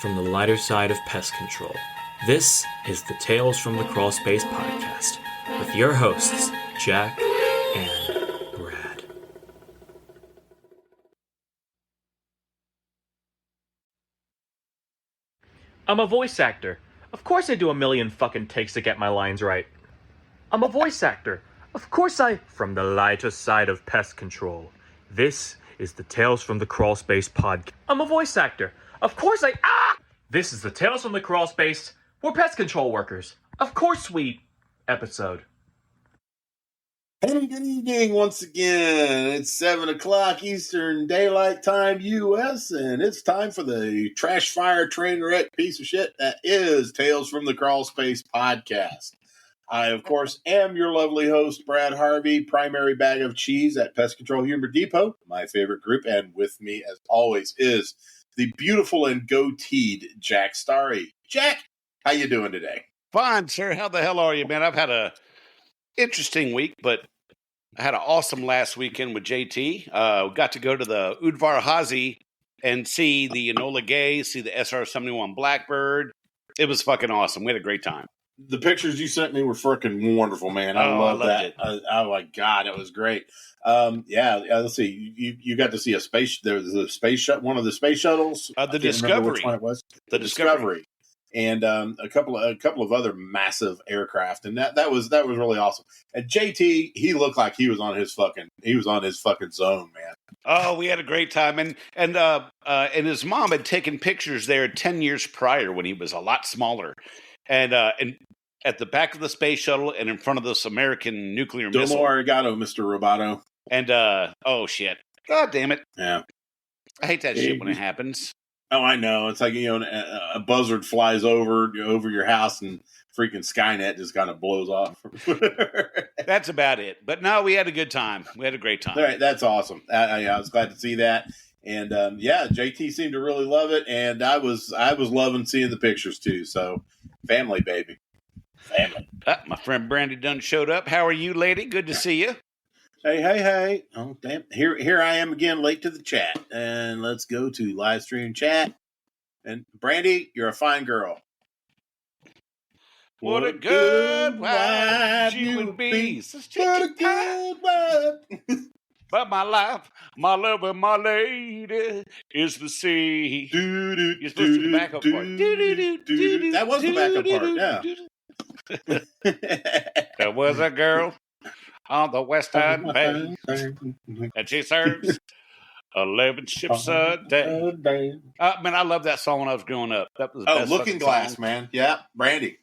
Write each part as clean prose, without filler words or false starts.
from the lighter side of pest control. This is the Tales from the Crawl Space podcast with your hosts, Jack and Brad. I'm a voice actor. Of course I do a million fucking takes to get my lines right. I'm a voice actor. Of course From the lighter side of pest control. This is the Tales from the Crawl Space podcast. I'm a voice actor. Of course This is the Tales from the Crawl Space. We're pest control workers. Of course episode. Hey, good evening once again. It's 7 o'clock Eastern Daylight Time U.S., and it's time for the trash fire train wreck piece of shit that is Tales from the Crawl Space podcast. I, of course, am your lovely host, Brad Harvey, primary bag of cheese at Pest Control Humor Depot, my favorite group, and with me, as always, is the beautiful and goateed Jack Starry. Jack, how you doing today? Fine, sir. How the hell are you, man? I've had a interesting week, but I had an awesome last weekend with JT. We got to go to the Udvar Hazy and see the Enola Gay, see the SR-71 Blackbird. It was fucking awesome. We had a great time. The pictures you sent me were freaking wonderful, man. I loved that. It. Oh my god, it was great. Let's see. You got to see a space. There was a space shuttle, one of the space shuttles. The Discovery. Which one it was? The Discovery. And a couple of other massive aircraft, and that was really awesome. And JT, he looked like he was on his fucking zone, man. Oh, we had a great time, and his mom had taken pictures there 10 years prior when he was a lot smaller, and at the back of the space shuttle and in front of this American nuclear missile. Domo arigato, Mr. Roboto. And oh shit, god damn it, yeah, I hate that shit when it happens. Oh, I know. It's like, a buzzard flies over your house and freaking Skynet just kind of blows off. That's about it. But no, we had a good time. We had a great time. All right, that's awesome. I was glad to see that. And JT seemed to really love it, and I was loving seeing the pictures too. So, family, baby, family. My friend Brandy done showed up. How are you, lady? Good to see you. Hey. Oh, damn. Here I am again, late to the chat. And let's go to live stream chat. And Brandy, you're a fine girl. What a good wife you would be. What a good wife. But my life, my love, and my lady is the sea. You're supposed to do the backup part. That was the backup part, yeah. There was a girl on the Western Bay, and she serves 11 ships a day. Man, I love that song when I was growing up. That was the best Looking Glass, song. Man. Yeah, Brandy.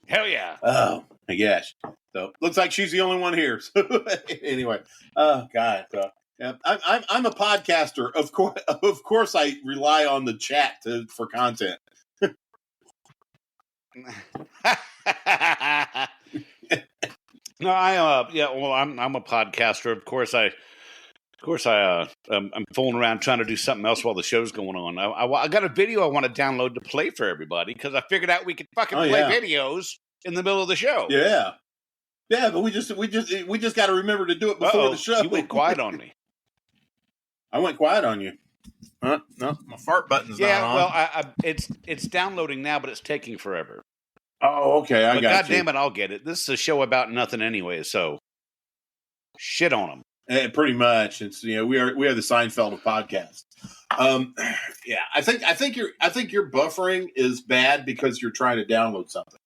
Hell yeah. Oh, my gosh. So, looks like she's the only one here. So, anyway. Oh, God. So, yeah, I'm a podcaster. Of course, I rely on the chat for content. No, I'm a podcaster. Of course, I'm fooling around trying to do something else while the show's going on. I got a video I want to download to play for everybody because I figured out we could fucking play videos in the middle of the show. Yeah, but we just got to remember to do it before the show. You went quiet on me. I went quiet on you. No, my fart button's not on. Well, it's downloading now, but it's taking forever. Oh, okay. I got you. God damn it, I'll get it. This is a show about nothing anyway, so shit on them. Pretty much. It's we are the Seinfeld of podcasts. Yeah, I think your buffering is bad because you're trying to download something.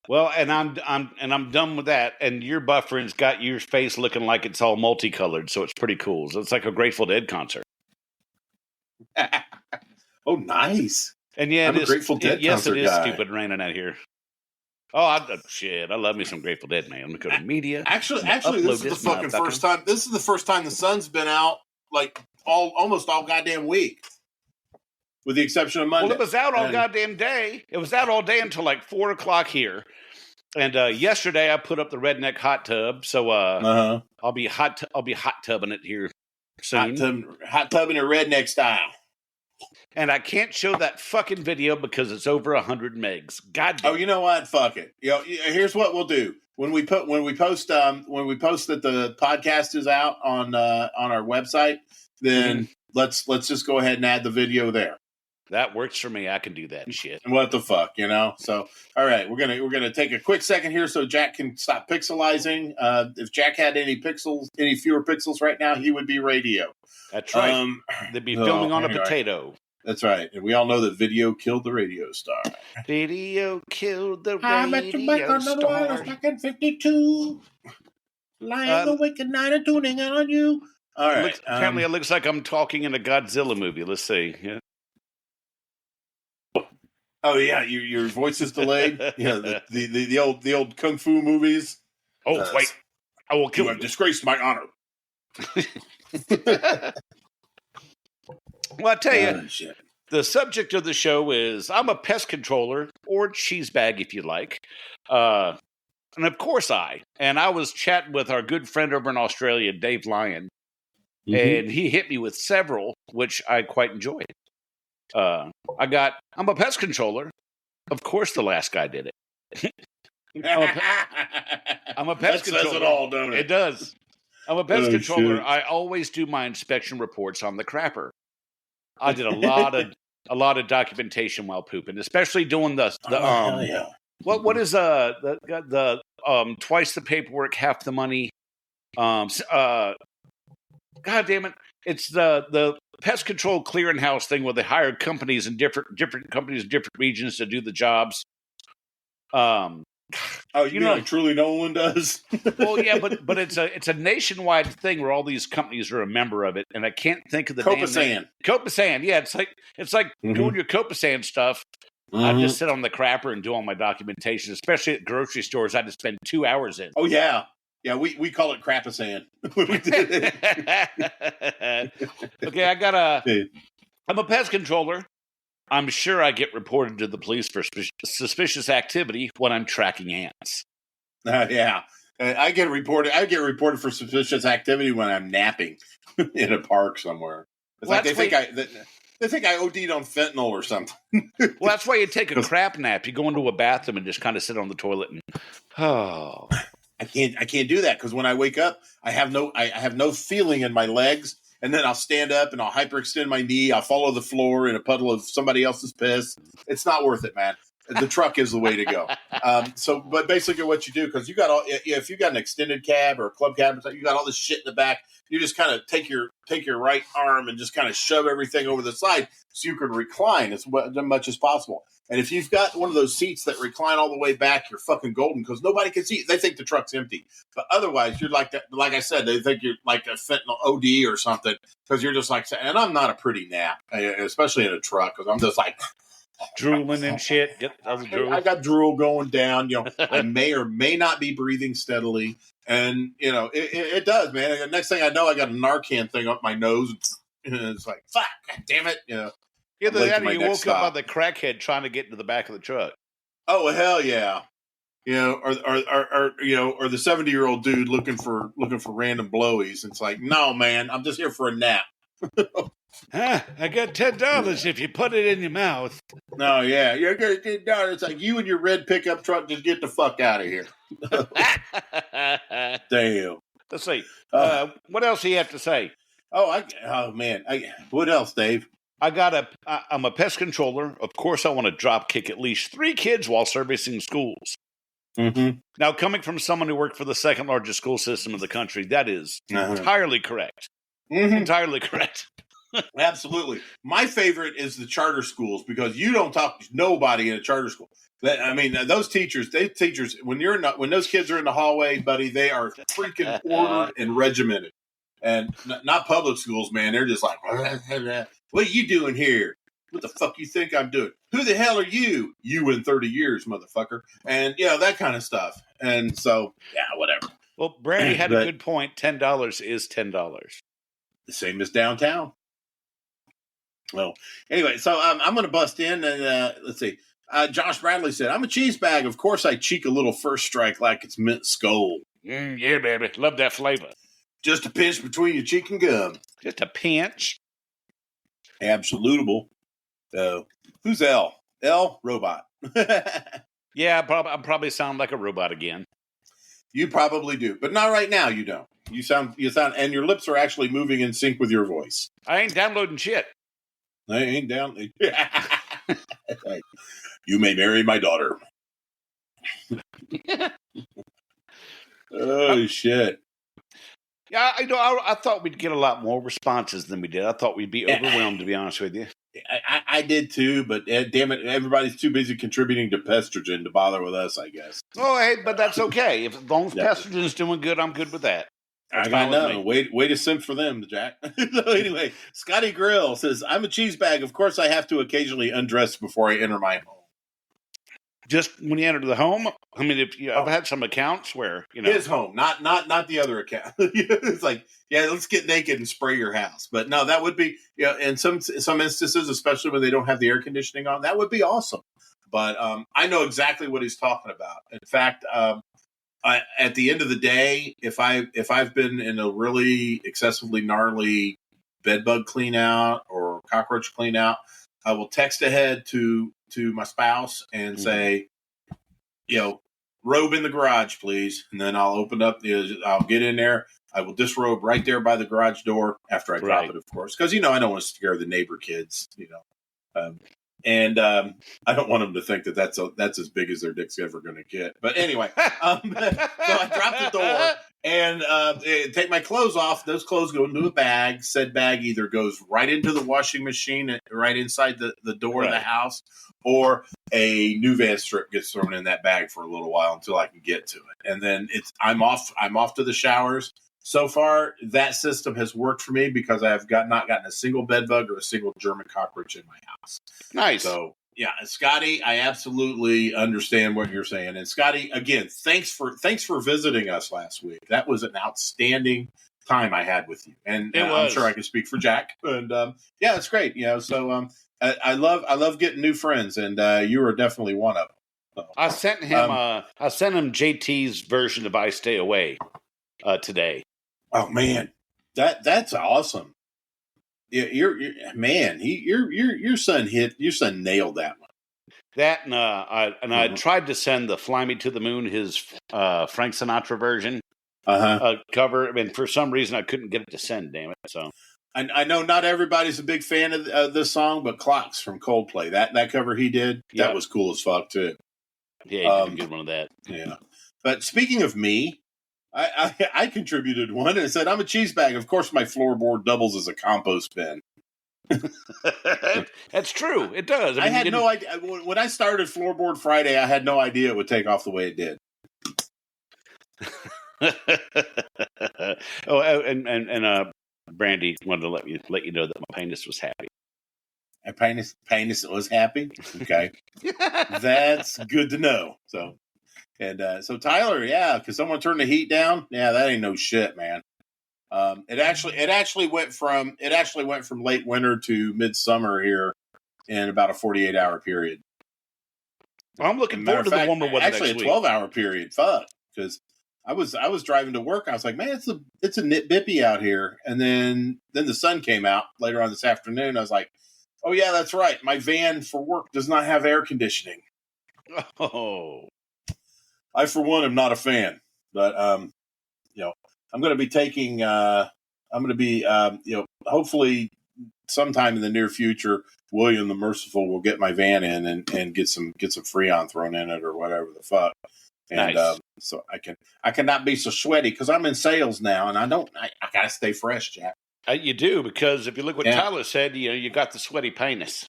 Well, and I'm done with that. And your buffering's got your face looking like it's all multicolored, so it's pretty cool. So it's like a Grateful Dead concert. Oh, nice. And yeah, I'm a Grateful Dead concert it is guy. stupid raining out here. Oh, I love me some Grateful Dead, man. I'm gonna go to media. Actually, this is the fucking first time. This is the first time the sun's been out like almost all goddamn week, with the exception of Monday. Well, it was out all goddamn day. It was out all day until like 4 o'clock here. And yesterday I put up the redneck hot tub, so I'll be hot tubbing it here soon. Hot tubbing it redneck style. And I can't show that fucking video because it's over 100 megs. God damn. Oh, you know what? Fuck it. Here's what we'll do. When we post that the podcast is out on our website, then let's just go ahead and add the video there. That works for me. I can do that shit. What the fuck, you know? So, all right, we're gonna take a quick second here so Jack can stop pixelizing. If Jack had any fewer pixels right now, he would be radio. That's right. They'd be filming on a potato. That's right, and we all know that video killed the radio star. Video killed the I met you back on the wires back in '52. Lying awake at night and tuning in on you. All right. Apparently, it looks like I'm talking in a Godzilla movie. Let's see. Yeah. Oh yeah, your voice is delayed. Yeah, the old kung fu movies. Oh wait, I will kill you. You have disgraced my honor. Well, I tell you, the subject of the show is I'm a pest controller, or cheesebag if you like. And of course I was chatting with our good friend over in Australia, Dave Lyon, and he hit me with several, which I quite enjoyed. I'm a pest controller. Of course the last guy did it. I'm a pest controller. That says it all, don't it? It does. I'm a pest controller. Shit. I always do my inspection reports on the crapper. I did a lot of documentation while pooping, especially doing what is the twice the paperwork, half the money. God damn it! It's the pest control clearinghouse thing where they hire companies in different companies in different regions to do the jobs. You know, like Truly Nolan does. Well, yeah, but it's a nationwide thing where all these companies are a member of it, and I can't think of the Copasan. damn name. Copasan, yeah, it's like doing your Copasan stuff. I just sit on the crapper and do all my documentation, especially at grocery stores. I just spend 2 hours in. Oh yeah. Yeah, we call it Crapasan. Okay, I'm a pest controller. I'm sure I get reported to the police for suspicious activity when I'm tracking ants. Yeah, I get reported for suspicious activity when I'm napping in a park somewhere. It's like they think I OD'd on fentanyl or something. Well, that's why you take a crap nap. You go into a bathroom and just kind of sit on the toilet and I can't do that because when I wake up, I have no feeling in my legs, and then I'll stand up and I'll hyperextend my knee. I'll follow the floor in a puddle of somebody else's piss. It's not worth it, man. The truck is the way to go. But basically, what you do, because you got if you got an extended cab or a club cab, you got all this shit in the back. You just kind of take your right arm and just kind of shove everything over the side so you can recline as much as possible. And if you've got one of those seats that recline all the way back, you're fucking golden because nobody can see it. They think the truck's empty. But otherwise, you're like that. Like I said, they think you're like a fentanyl OD or something because you're just like, and I'm not a pretty nap, especially in a truck because I'm just like drooling and shit. I got drool going down. You know, I may or may not be breathing steadily. And, you know, it does, man. And the next thing I know, I got a Narcan thing up my nose. And it's like, fuck, God damn it. You know, either that or you woke up by the crackhead trying to get into the back of the truck. Oh, well, hell yeah. You know, or the 70-year-old dude looking for random blowies. It's like, no, man, I'm just here for a nap. I got $10 if you put it in your mouth. No, yeah. You're going to get down. It's like you and your red pickup truck just get the fuck out of here. Damn. Let's see. What else do you have to say? What else, Dave? I'm a pest controller. Of course, I want to drop kick at least 3 kids while servicing schools. Mm-hmm. Now, coming from someone who worked for the second largest school system in the country, that is entirely correct. Mm-hmm. Entirely correct. Absolutely. My favorite is the charter schools because you don't talk to nobody in a charter school. I mean, those teachers, when those kids are in the hallway, buddy, they are freaking ordered and regimented. And not public schools, man. They're just like, what are you doing here? What the fuck you think I'm doing? Who the hell are you? You in 30 years, motherfucker. And, that kind of stuff. And so, yeah, whatever. Well, Brandy had a good point. $10 is $10. The same as downtown. Well, anyway, so I'm going to bust in and let's see. Josh Bradley said, I'm a cheesebag. Of course, I cheek a little first strike like it's mint skull. Yeah, baby. Love that flavor. Just a pinch between your cheek and gum. Just a pinch. Absolutable. Who's L? L? Robot. Yeah, I probably sound like a robot again. You probably do, but not right now. You don't. You sound, and your lips are actually moving in sync with your voice. I ain't downloading shit. I ain't down. Like, you may marry my daughter. Oh, shit. Yeah, I thought we'd get a lot more responses than we did. I thought we'd be overwhelmed, to be honest with you. I did too, but damn it, everybody's too busy contributing to Pestrogen to bother with us, I guess. Oh, hey, but that's okay. As long as Pestrogen's doing good, I'm good with that. That's I know. Way to simp for them, Jack. So anyway, Scotty Grill says, I'm a cheesebag. Of course, I have to occasionally undress before I enter my home. Just when you enter the home? I mean, I've had some accounts where, his home, not the other account. It's like, yeah, let's get naked and spray your house. But no, that would be, in some instances, especially when they don't have the air conditioning on, that would be awesome. But I know exactly what he's talking about. In fact, at the end of the day, if I've been in a really excessively gnarly bedbug clean out or cockroach clean out, I will text ahead to my spouse and say, robe in the garage, please. And then I'll open up, I'll get in there. I will disrobe right there by the garage door after I drop it, of course. Because, I don't want to scare the neighbor kids, and I don't want them to think that that's as big as their dick's ever going to get. But anyway, so I drop the door and take my clothes off. Those clothes go into a bag. Said bag either goes right into the washing machine, right inside the door of the house, or a new van strip gets thrown in that bag for a little while until I can get to it. And then I'm off to the showers. So far, that system has worked for me because I have not gotten a single bed bug or a single German cockroach in my house. Nice. So, yeah, Scotty, I absolutely understand what you're saying. And Scotty, again, thanks for visiting us last week. That was an outstanding time I had with you. And I'm sure I can speak for Jack. And yeah, it's great. So I love getting new friends, and you are definitely one of them. So, I sent him JT's version of I Stay Away today. Oh man, that's awesome. Yeah, your son nailed that one. That and I tried to send the "Fly Me to the Moon" his Frank Sinatra version cover, and for some reason I couldn't get it to send. Damn it! So I know not everybody's a big fan of this song, but Clocks from Coldplay, that cover he did, that was cool as fuck too. Yeah, he did a good one of that. Yeah, but speaking of me. I contributed one and it said, I'm a cheesebag. Of course, my floorboard doubles as a compost bin. That's true. It does. I had no idea. When I started Floorboard Friday, I had no idea it would take off the way it did. and Brandy wanted to let you know that my penis was happy. My penis was happy? Okay. That's good to know. So. And so Tyler, because someone turned the heat down. Yeah, that ain't no shit, man. It actually went from late winter to midsummer here in about a 48-hour period. Well, I'm looking forward to the warmer weather. Actually, next a 12-hour period. Fuck, because I was driving to work. I was like, man, it's a nit bippy out here. And then the sun came out later on this afternoon. I was like, oh yeah, that's right. My van for work does not have air conditioning. Oh. I, for one, am not a fan, but, I'm going to be taking, hopefully sometime in the near future, William the Merciful will get my van in and get some Freon thrown in it or whatever the fuck. And, nice. So I cannot be so sweaty because I'm in sales now and I got to stay fresh, Jack. You do, because if you look what Tyler said, you got the sweaty penis.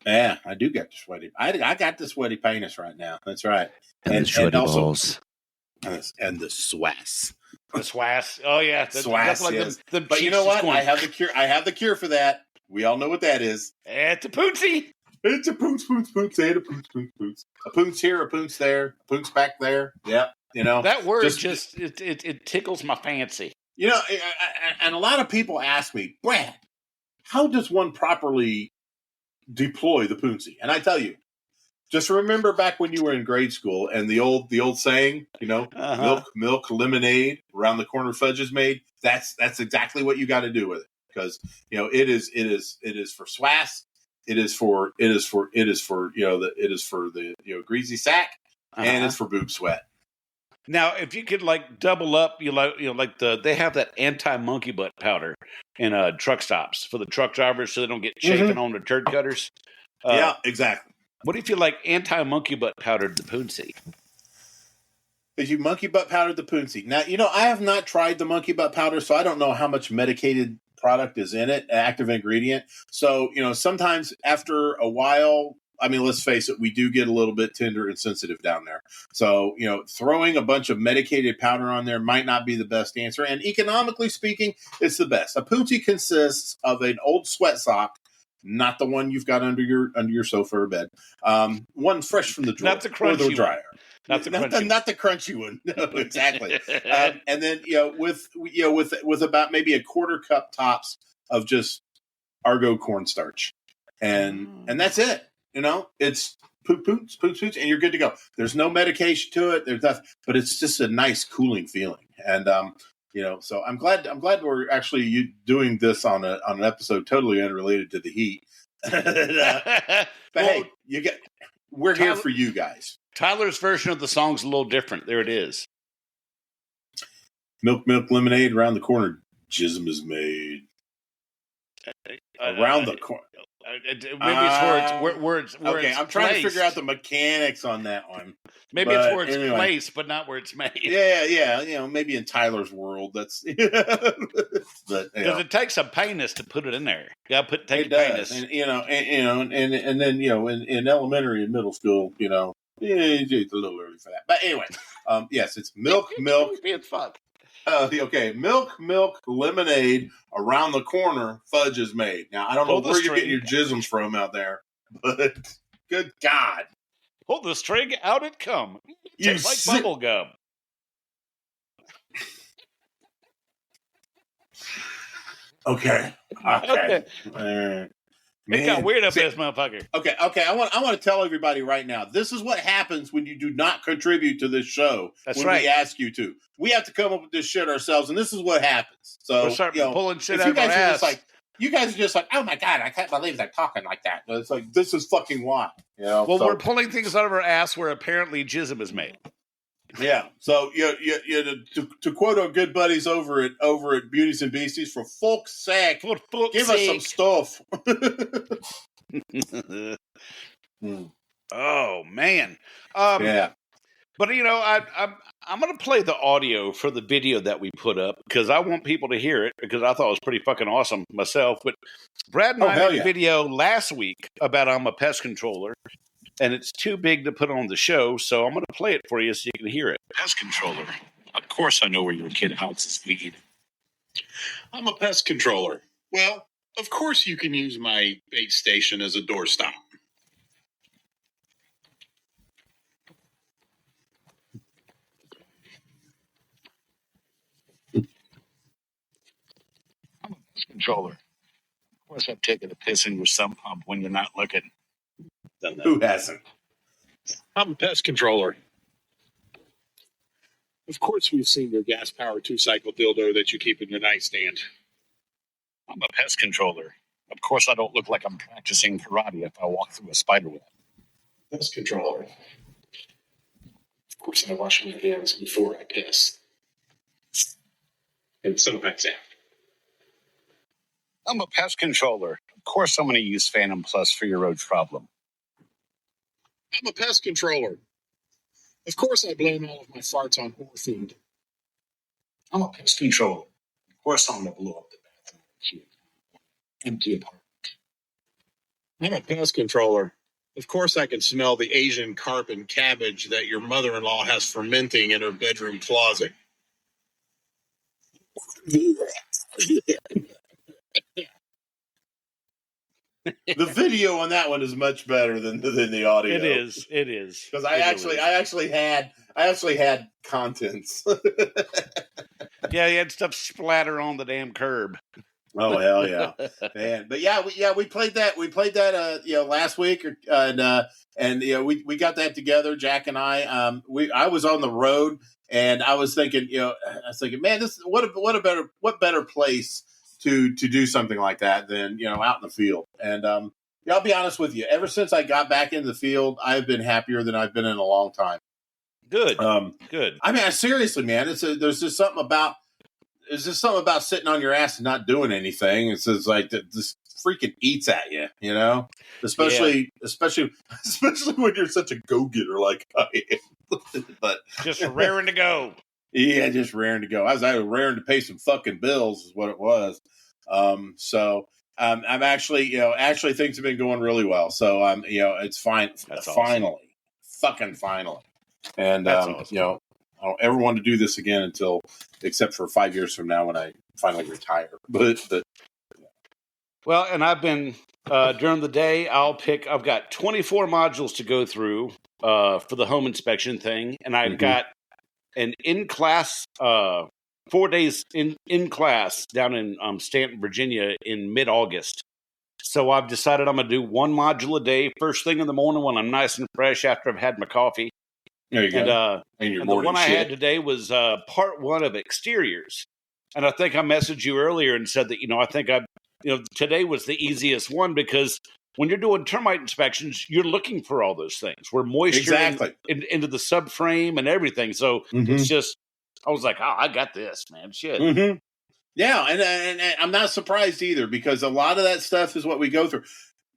Yeah, I do get the sweaty. I got the sweaty penis right now. That's right. And the sweaty balls. And the swass. The swass. Oh yeah, swass. Like yes. But you know what? I have the cure for that. We all know what that is. It's a poontsie. It's a poons, and a poons. A poons here, a poons there, a poons back there. Yeah, that word it tickles my fancy. And a lot of people ask me, Brad, how does one properly deploy the poonsy? And I tell you, just remember back when you were in grade school and the old saying, milk, lemonade, around the corner fudge is made. That's exactly what you got to do with it, because it is for swass, it is for the greasy sack, and it's for boob sweat. Now, if you could like double up, they have that anti-monkey butt powder in truck stops for the truck drivers so they don't get chafing on the turd cutters. Yeah, exactly. What if you like anti-monkey butt powdered the Poonsy? If you monkey butt powdered the Poonsy. Now, I have not tried the monkey butt powder, so I don't know how much medicated product is in it, active ingredient. So, sometimes after a while, I mean, let's face it, we do get a little bit tender and sensitive down there. So, throwing a bunch of medicated powder on there might not be the best answer. And economically speaking, it's the best. A Poonsy consists of an old sweat sock, not the one you've got under your sofa or bed. One fresh from the drawer, not the crunchy or the dryer. Not the crunchy one. No, exactly. And then with about maybe a quarter cup tops of just Argo cornstarch, and that's it. It's poots, and you're good to go. There's no medication to it. There's nothing, but it's just a nice cooling feeling. And so I'm glad we're actually doing this on an episode totally unrelated to the heat. But hey, we're here for you guys. Tyler's version of the song's a little different. There it is. Milk, lemonade around the corner. Jism is made. Around the corner. Maybe it's where it's okay, I'm trying to figure out the mechanics on that one. Maybe it's where it's placed, but not where it's made. Yeah. Maybe in Tyler's world, that's. But because it takes some painless to put it in there. You got to take painless, and and then in elementary and middle school, it's a little early for that. But anyway, yes, it's milk. It's fun. Okay, milk, lemonade, around the corner, fudge is made. Now, I don't know where you're getting your jisms from out there, but good God. Pull the string, out it come. It tastes like bubble gum. Okay. It got weird up this motherfucker. Okay. I want to tell everybody right now. This is what happens when you do not contribute to this show. That's when right. We ask you to. We have to come up with this shit ourselves, and this is what happens. So we'll start pulling shit out of our ass. You guys are just like, oh my God, I can't believe they're talking like that. It's like, this is fucking why. Well, we're pulling things out of our ass where apparently jism is made. Yeah. So to quote our good buddies over at Beauties and Beasties, for folk's sake, give us some stuff. Oh man. Yeah. But I'm going to play the audio for the video that we put up because I want people to hear it because I thought it was pretty fucking awesome myself. But Brad and I made a video last week about I'm a pest controller, and it's too big to put on the show, so I'm going to play it for you so you can hear it. Pest controller. Of course I know where your kid houses weed. I'm a pest controller. Well, of course you can use my bait station as a doorstop. I'm a pest controller. Of course I've taken a piss in your sump pump when you're not looking. Who hasn't? I'm a pest controller. Of course we've seen your gas-powered 2-cycle dildo that you keep in your nightstand. I'm a pest controller. Of course I don't look like I'm practicing karate if I walk through a spider web. Pest controller. Of course I wash my hands before I piss. And sometimes after. I'm a pest controller. Of course I'm going to use Phantom Plus for your roach problem. I'm a pest controller. Of course I blame all of my farts on whore food. I'm a pest controller. Of course I'm going to blow up the bathroom. Empty apartment. I'm a pest controller. Of course I can smell the Asian carp and cabbage that your mother-in-law has fermenting in her bedroom closet. The video on that one is much better than the audio. It is. Because I actually had contents. Yeah, you had stuff splatter on the damn curb. Oh hell yeah, man! But we played that. We played that last week, and we got that together. Jack and I. I was on the road, and I was thinking, man, this what better place to do something like that than out in the field. And I'll be honest with you. Ever since I got back in the field, I've been happier than I've been in a long time. Good. Good. I mean, seriously, man, there's just something about sitting on your ass and not doing anything. It's just like this freaking eats at you, you know. Especially when you're such a go getter like I am. But just raring to go. Yeah, just raring to go. I was raring to pay some fucking bills, is what it was. I'm actually things have been going really well. So it's fine. That's finally, fucking finally, and That's awesome. I don't ever want to do this again except for 5 years from now when I finally retire. But Well, and I've been during the day. I've got 24 modules to go through for the home inspection thing, and I've got an in-class 4 days in class down in Stanton, Virginia, in mid-August. So I've decided I'm going to do one module a day, first thing in the morning when I'm nice and fresh after I've had my coffee. There you go. And the one I had today was part 1 of exteriors. And I think I messaged you earlier and said that, I think today was the easiest one because when you're doing termite inspections, you're looking for all those things where moisture into the subframe and everything. So it's just, I was like, I got this, man. Shit. Mm-hmm. Yeah. And I'm not surprised either because a lot of that stuff is what we go through.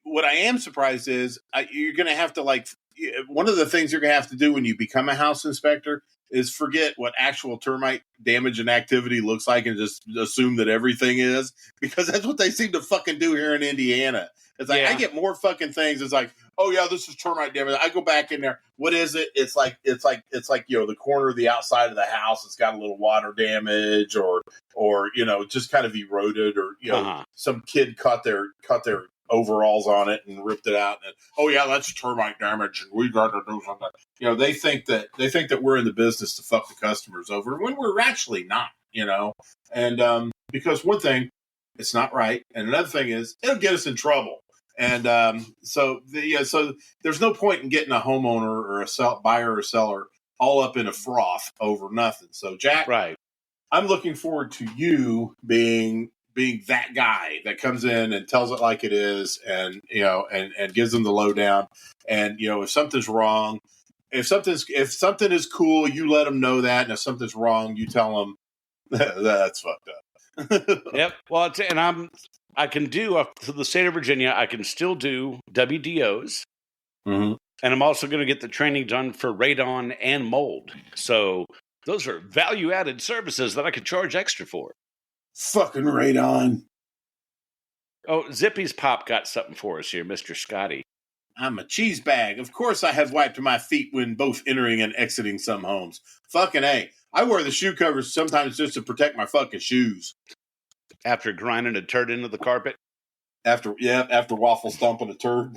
What I am surprised is you're going to have to one of the things you're going to have to do when you become a house inspector is forget what actual termite damage and activity looks like and just assume that everything is, because that's what they seem to fucking do here in Indiana. It's like, I get more fucking things. It's like, oh yeah, this is termite damage. I go back in there. What is it? It's like, the corner of the outside of the house. It's got a little water damage or, just kind of eroded or, some kid cut their overalls on it and ripped it out. And oh yeah, that's termite damage, and we got to do something. They think that we're in the business to fuck the customers over when we're actually not. And because one thing, it's not right, and another thing is it'll get us in trouble. And so there's no point in getting a homeowner or a buyer or seller all up in a froth over nothing. So Jack, right? I'm looking forward to you being that guy that comes in and tells it like it is, and and gives them the lowdown. And if something's wrong, if something is cool, you let them know that, and if something's wrong, you tell them that's fucked up. Yep. Well, I can do to the state of Virginia. I can still do WDOs, and I'm also going to get the training done for radon and mold. So those are value-added services that I could charge extra for. Fucking radon. Oh, Zippy's Pop got something for us here, Mr. Scotty. I'm a cheesebag. Of course I have wiped my feet when both entering and exiting some homes. Fucking A. I wear the shoe covers sometimes just to protect my fucking shoes. After grinding a turd into the carpet? After waffle stomping a turd.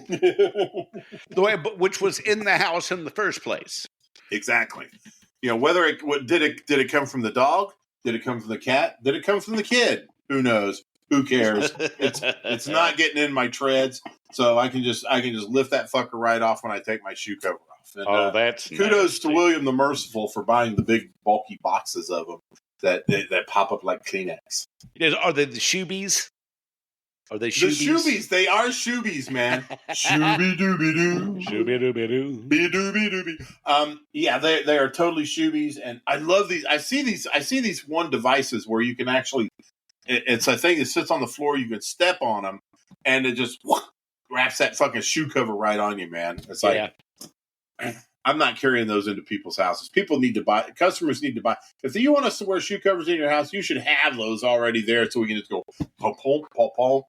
Which was in the house in the first place. Exactly. Whether did it come from the dog? Did it come from the cat? Did it come from the kid? Who knows? Who cares? It's not getting in my treads, so I can just lift that fucker right off when I take my shoe cover off. And, that's kudos to William the Merciful for buying the big bulky boxes of them that pop up like Kleenex. Are they the Shoebies? Are they Shoebies? The Shoebies. They are Shoebies, man. Shooby dooby doo. Shooby dooby doo. Be dooby dooby. Yeah, they are totally Shoebies, and I love these. I see these one devices where you can actually. It's a thing that sits on the floor. You can step on them, and it just wraps that fucking shoe cover right on you, man. It's like, I'm not carrying those into people's houses. Customers need to buy. If you want us to wear shoe covers in your house, you should have those already there so we can just go, pom, pom, pom, pom.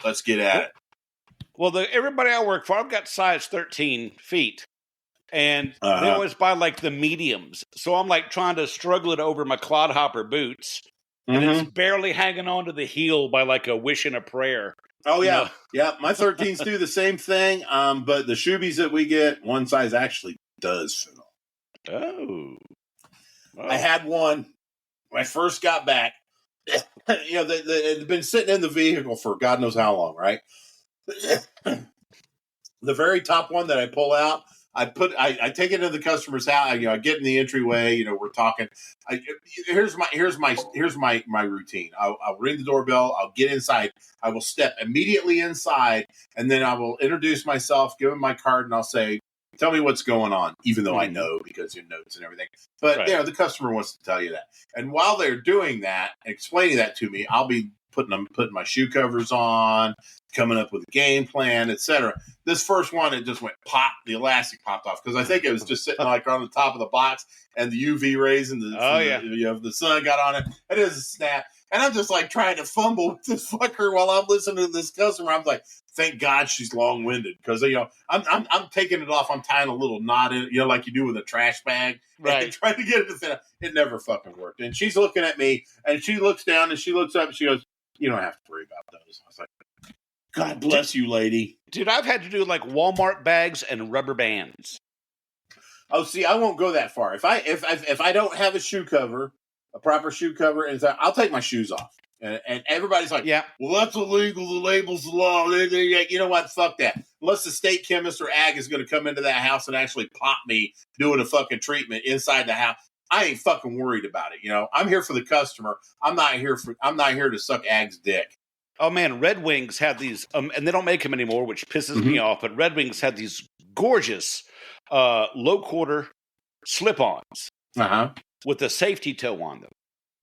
Let's get at it. Well, everybody I work for, I've got size 13 feet. And they always buy like the mediums. So I'm like trying to struggle it over my clodhopper boots. And it's barely hanging on to the heel by like a wish and a prayer. Oh, yeah. Yeah, my 13s do the same thing. But the Shoebies that we get, one size actually does fit on. Oh. I had one when I first got back. They've been sitting in the vehicle for God knows how long, right? The very top one that I pull out, I take it to the customer's house. I get in the entryway. We're talking. Here's my routine. I'll ring the doorbell. I'll get inside. I will step immediately inside, and then I will introduce myself, give him my card, and I'll say, Tell me what's going on, even though I know because your notes and everything. But, the customer wants to tell you that. And while they're doing that, explaining that to me, I'll be putting my shoe covers on, coming up with a game plan, etc. This first one, it just went pop. The elastic popped off because I think it was just sitting like on the top of the box, and the UV rays and the sun got on it. It is a snap. And I'm just like trying to fumble with this fucker while I'm listening to this customer. I'm like, thank God she's long-winded because I'm taking it off. I'm tying a little knot in it, like you do with a trash bag, and trying to get it to fit. It never fucking worked. And she's looking at me, and she looks down, and she looks up, and she goes, "You don't have to worry about those." I was like, "God bless you, lady." Dude, I've had to do like Walmart bags and rubber bands. Oh, see, I won't go that far. If I don't have a shoe cover, a proper shoe cover, and I'll take my shoes off. And everybody's like, well, that's illegal. The label's the law. You know what? Fuck that. Unless the state chemist or ag is going to come into that house and actually pop me doing a fucking treatment inside the house, I ain't fucking worried about it. I'm here for the customer. I'm not here to suck ag's dick. Oh man, Red Wings have these, and they don't make them anymore, which pisses me off. But Red Wings had these gorgeous low quarter slip-ons with a safety toe on them.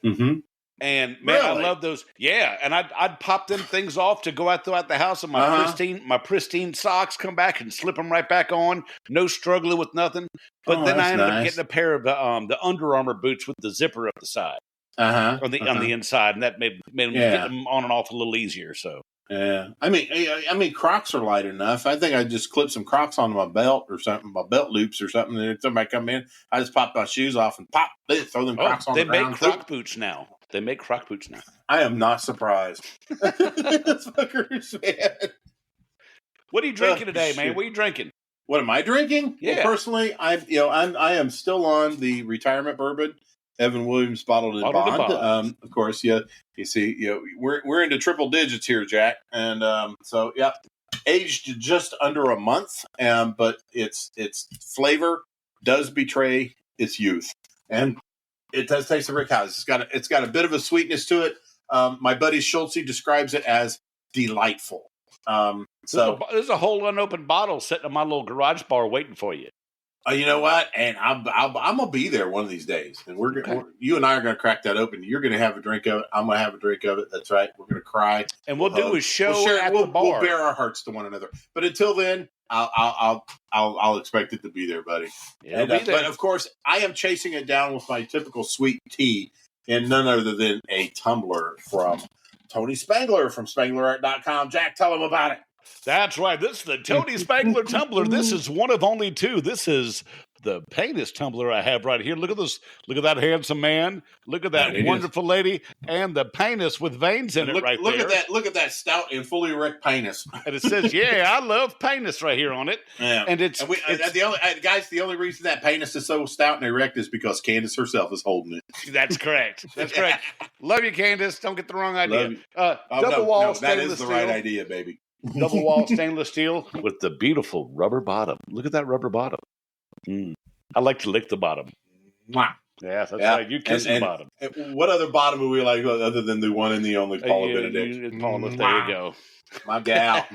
Mm-hmm. And man, really? I love those. Yeah, and I'd pop them things off to go out throughout the house, and my pristine socks come back and slip them right back on. No struggling with nothing. But then I ended up getting a pair of the Under Armour boots with the zipper up the side, on the inside, and that made them get them on and off a little easier. So yeah, I mean, Crocs are light enough. I think I just clip some Crocs onto my belt or something, my belt loops or something. And if somebody come in, I just pop my shoes off and throw them Crocs on the ground. They make Croc boots now. They make Croc boots now. I am not surprised. This fuckers, man. What are you drinking today, man? What are you drinking? What am I drinking? Yeah. Well, personally, I am still on the retirement bourbon, Evan Williams bottled in bond. Of course, you see, we're into triple digits here, Jack, and aged just under a month, but its flavor does betray its youth, and it does taste of Rick House. It's got a bit of a sweetness to it. My buddy Schultze describes it as delightful. There's a whole unopened bottle sitting in my little garage bar waiting for you. You know what? And I'm gonna be there one of these days, and you and I are gonna crack that open. You're gonna have a drink of it. I'm gonna have a drink of it. That's right. We're gonna cry, and we'll do a show at the bar. We'll bare our hearts to one another. But until then, I'll expect it to be there, buddy. Yeah, but of course, I am chasing it down with my typical sweet tea, and none other than a tumbler from Tony Spangler from SpanglerArt.com. Jack, tell him about it. That's right. This is the Tony Spangler tumbler. This is one of only two. This is the Penis tumbler I have right here. Look at this. Look at that handsome man. Look at that wonderful lady, and the penis with veins in it right there. Look at that. Look at that stout and fully erect penis. And it says, "Yeah, I love penis" right here on it. Yeah. And the only reason that penis is so stout and erect is because Candace herself is holding it. That's correct. That's correct. Love you, Candace. Don't get the wrong idea. Double wall stainless steel. That is the right idea, baby. Double wall stainless steel with the beautiful rubber bottom. Look at that rubber bottom. I like to lick the bottom. Mwah. Yeah, that's right. You kiss the bottom. What other bottom do we like other than the one and the only Paula Benedict? Paula, there you go. My gal.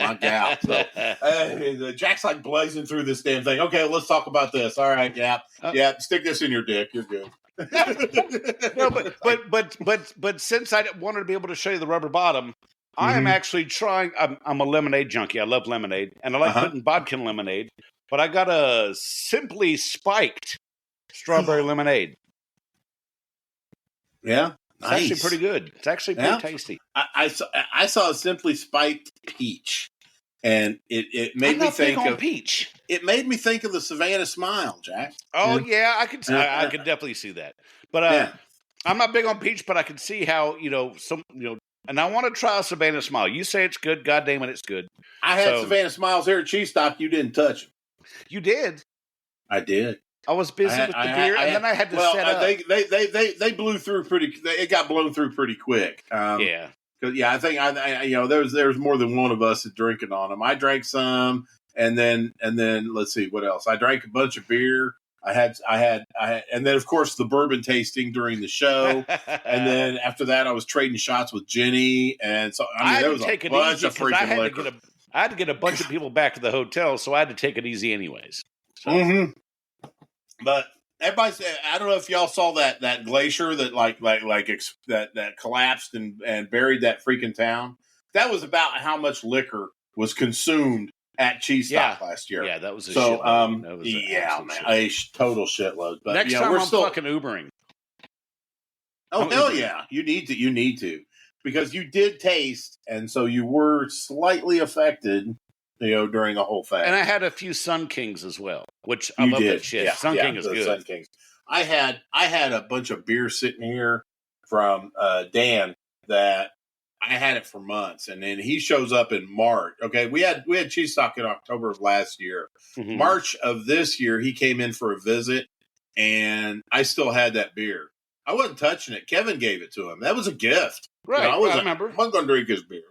So, Jack's like blazing through this damn thing. Okay, let's talk about this. All right, stick this in your dick. You're good. No, but since I wanted to be able to show you the rubber bottom, I am actually trying. I'm a lemonade junkie. I love lemonade, and I like putting vodka in lemonade. But I got a Simply Spiked strawberry lemonade. Yeah, it's actually pretty good. It's actually pretty tasty. I saw a Simply Spiked peach, and it made me think of peach. It made me think of the Savannah Smile, Jack. Oh yeah, I could definitely see that. But I'm not big on peach, but I can see how and I want to try a Savannah Smile. You say it's good. God damn it, it's good. I had Savannah Smiles here at Cheese Stock. You didn't touch them. You did. I did. I was busy with the beer, and then I had to set up. They blew through pretty. It got blown through pretty quick. Yeah. I think there's more than one of us that drinking on them. I drank some, and then let's see what else. I drank a bunch of beer. I had, and then of course the bourbon tasting during the show, and then after that I was trading shots with Jenny, and so there was a bunch of freaking liquor. I had to get a bunch of people back to the hotel, so I had to take it easy anyways. So. Mm-hmm. But everybody said, I don't know if y'all saw that glacier that that collapsed and buried that freaking town. That was about how much liquor was consumed at Cheese Stock last year. Yeah, that was a so. Shitload. That was A total shitload. But next time we're still fucking Ubering. Oh hell yeah, you need to because you did taste, and so you were slightly affected. During the whole thing. And I had a few Sun Kings as well, which I You love did. that shit. Yeah, Sun King is the good. Sun Kings. I had a bunch of beer sitting here from Dan that I had it for months, and then he shows up in March. Okay, we had Cheese Stock in October of last year. Mm-hmm. March of this year, he came in for a visit, and I still had that beer. I wasn't touching it. Kevin gave it to him. That was a gift. Right, I remember. I wasn't going to drink his beer.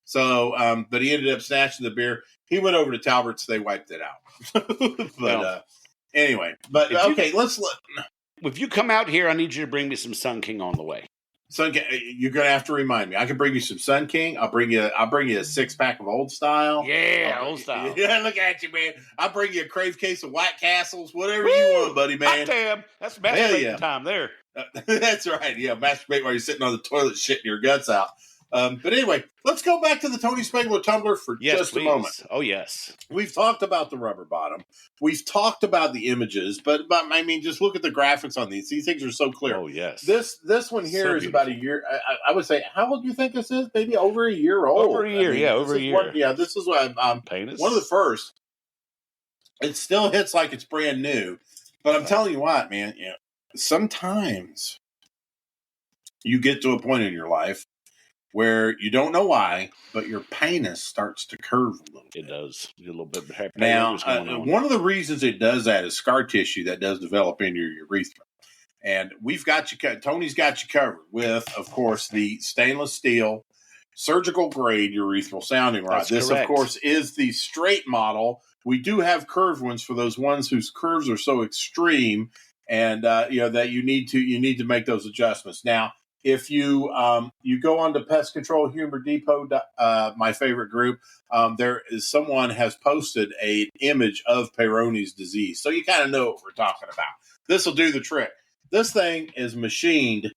So, but he ended up snatching the beer. He went over to Talbert's. They wiped it out. Anyway, but okay, if you come out here, I need you to bring me some Sun King on the way. Sun King, you're gonna have to remind me. I can bring you some Sun King. I'll bring you a 6-pack of Old Style. Yeah, Old Style. Yeah, look at you, man. I'll bring you a crave case of White Castles, whatever you want, buddy, man. Hot damn, that's masturbating time there. That's right. Yeah, masturbate while you're sitting on the toilet, shitting your guts out. But anyway, let's go back to the Tony Spangler tumbler for just a moment. Oh, yes. We've talked about the rubber bottom. We've talked about the images, but I mean, just look at the graphics on these. These things are so clear. Oh, yes. This one here is about a year. I would say, how old do you think this is? Maybe over a year old. Over a year, over a year. This is what I'm one of the first. It still hits like it's brand new, but I'm telling you what, man. Sometimes you get to a point in your life where you don't know why, but your penis starts to curve a little bit. It does. A little bit. Now, one of the reasons it does that is scar tissue that does develop in your urethra. And we've got you, Tony's got you covered with, of course, the stainless steel surgical grade urethral sounding rod. This, of course, is the straight model. We do have curved ones for those ones whose curves are so extreme and that you need to make those adjustments. Now, if you go on to Pest Control Humor Depot, my favorite group, someone has posted an image of Peyronie's disease, so you kind of know what we're talking about. This will do the trick. This thing is machined.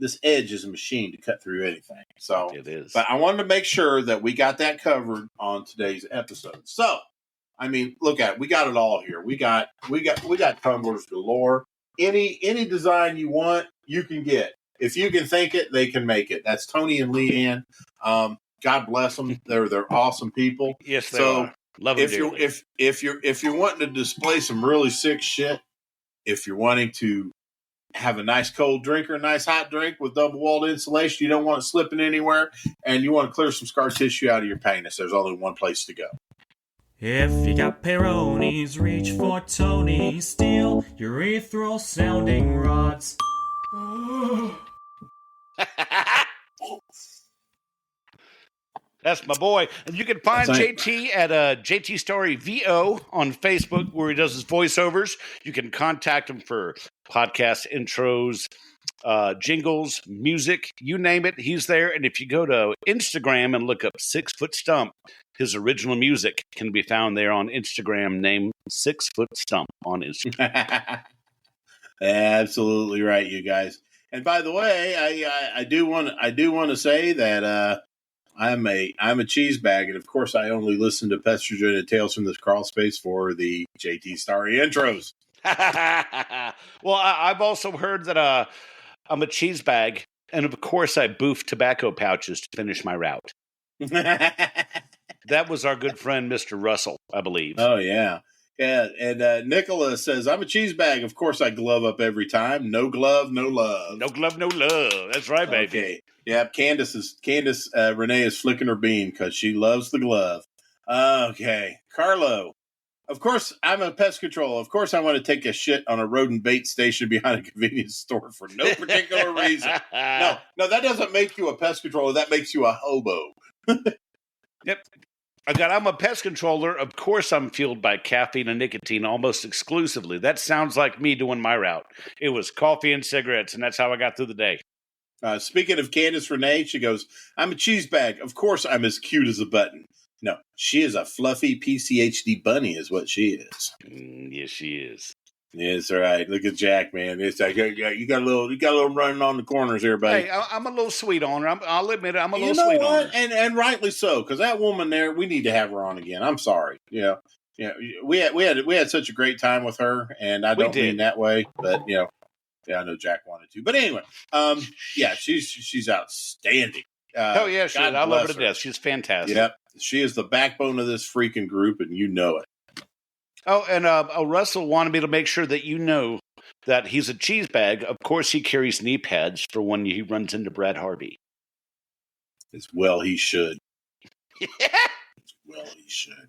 This edge is machined to cut through anything. So it is. But I wanted to make sure that we got that covered on today's episode. So, I mean, look at it. We got it all here. We got tumblers galore. Any design you want, you can get. If you can think it, they can make it. That's Tony and Leanne. God bless them. They're awesome people. Yes, they are. Love them dearly. If you're wanting to display some really sick shit, if you're wanting to have a nice cold drink or a nice hot drink with double walled insulation, you don't want it slipping anywhere, and you want to clear some scar tissue out of your penis, there's only one place to go. If you got Peyronie's, reach for Tony. Steal urethral sounding rods. That's my boy. And you can find JT at JT Story VO on Facebook, where he does his voiceovers. You can contact him for podcast intros, jingles, music, you name it, he's there. And if you go to Instagram and look up 6 Foot Stump, his original music can be found there on Instagram, named 6 Foot Stump on Instagram. Absolutely right, you guys. And by the way, I do want to say that I'm a cheesebag, and of course I only listen to Pest Controller and Tales from the Crawl Space for the JT Starry intros. Well, I've also heard that I'm a cheesebag, and of course I boof tobacco pouches to finish my route. That was our good friend Mr. Russell, I believe. Oh yeah. Yeah, and Nicholas says, I'm a cheesebag. Of course I glove up every time. No glove, no love. No glove, no love. That's right, baby. Okay. Yeah, Candace Renee is flicking her bean because she loves the glove. Okay. Carlo. Of course, I'm a pest control. Of course, I want to take a shit on a rodent bait station behind a convenience store for no particular reason. No, that doesn't make you a pest controller. That makes you a hobo. Yep. I'm a pest controller. Of course, I'm fueled by caffeine and nicotine almost exclusively. That sounds like me doing my route. It was coffee and cigarettes, and that's how I got through the day. Speaking of Candace Renee, she goes, I'm a cheesebag. Of course, I'm as cute as a button. No, she is a fluffy PCHD bunny, is what she is. Yes, she is. It's all right. Look at Jack, man. It's like you got a little running on the corners here, buddy. Hey, I'm a little sweet on her. I'll admit it. I'm a You little know sweet what? on her. And rightly so, because that woman there, we need to have her on again. I'm sorry. We had such a great time with her, and I don't mean that way, but yeah, I know Jack wanted to. But anyway, yeah, she's outstanding. Oh yeah, she is. I love her to death. She's fantastic. Yep, she is the backbone of this freaking group, and you know it. Oh, and Russell wanted me to make sure that you know that he's a cheesebag. Of course, he carries knee pads for when he runs into Brad Harvey. As well he should. As well he should.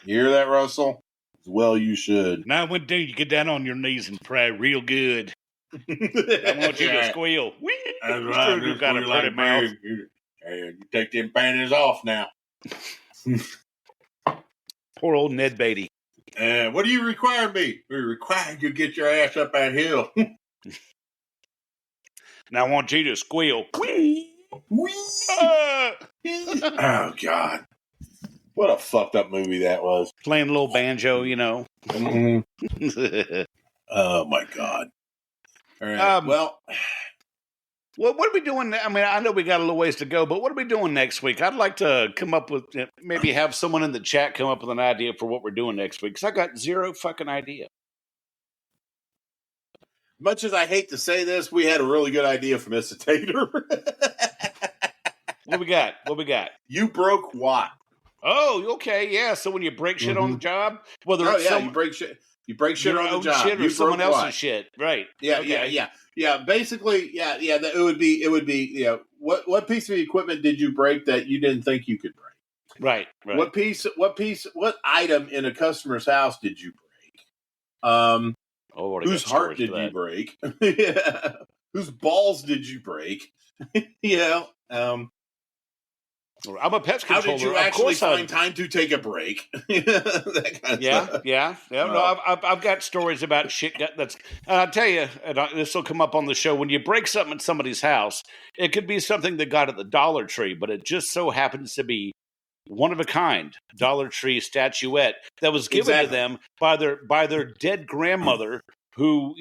You hear that, Russell? As well you should. Now, when do you get down on your knees and pray real good? I want you to squeal. That's right. You've got a pretty mouth. You take them panties off now. Poor old Ned Beatty. What do you require me? We require you to get your ass up that hill. Now I want you to squeal. Oh, God. What a fucked up movie that was. Playing a little banjo, you know. Mm-hmm. Oh, my God. All right. Well, what are we doing? I mean, I know we got a little ways to go, but what are we doing next week? I'd like to come up with, maybe have someone in the chat come up with an idea for what we're doing next week, because I got zero fucking idea. Much as I hate to say this, we had a really good idea from Mr. Tater. What we got? You broke what? Oh, okay, yeah. So when you break shit on the job, whether you break shit. You break shit on the job. Shit or someone else's shit, right? Yeah, okay. yeah. Basically, yeah. It would be. What piece of equipment did you break that you didn't think you could break? Right. What item in a customer's house did you break? Whose heart did you break? Yeah. Whose balls did you break? I'm a pest controller. How did you actually find time to take a break? That kind of stuff. Yeah. No, I've got stories about shit that's. I'll tell you, this will come up on the show. When you break something at somebody's house, it could be something they got at the Dollar Tree, but it just so happens to be one of a kind Dollar Tree statuette that was given to them by their dead grandmother, who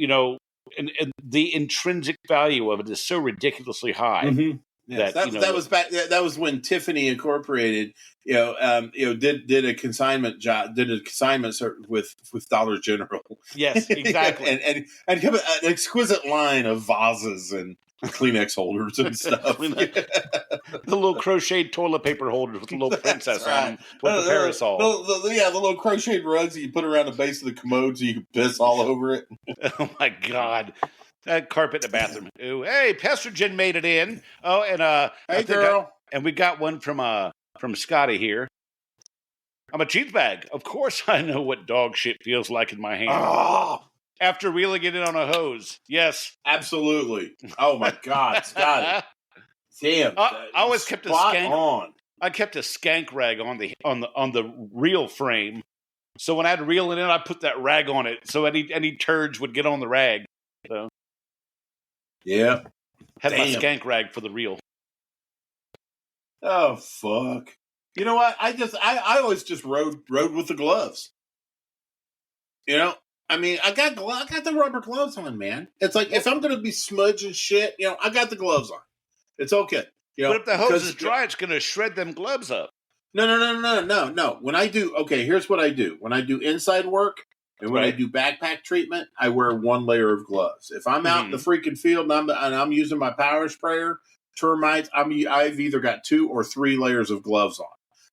and the intrinsic value of it is so ridiculously high. Mm-hmm. Yes, that was back. That was when Tiffany Incorporated, did a consignment job, did a consignment with Dollar General. Yes, exactly, and have an exquisite line of vases and Kleenex holders and stuff. The little crocheted toilet paper holders with the little princess on them with the parasol. The little crocheted rugs that you put around the base of the commode so you can piss all over it. Oh my God. That carpet in the bathroom. Ooh, hey, Pestrogen made it in. Oh, and hey, girl. And we got one from Scotty here. I'm a cheesebag. Of course, I know what dog shit feels like in my hand. Oh, after reeling it in on a hose. Yes, absolutely. Oh my God, Scotty. Damn. I always kept a skank on. I kept a skank rag on the reel frame. So when I had to reel it in, I put that rag on it. So any turds would get on the rag. So. Yeah. Had my skank rag for the reel. Oh fuck. You know what? I always just rode with the gloves. I mean, I got the rubber gloves on, man. It's like if I'm gonna be smudging shit, I got the gloves on. It's okay. But if the hose is dry, it's gonna shred them gloves up. No. Here's what I do. When I do inside work, and when I do backpack treatment, I wear one layer of gloves. If I'm out in the freaking field and I'm using my power sprayer, termites, I've either got 2 or 3 layers of gloves on.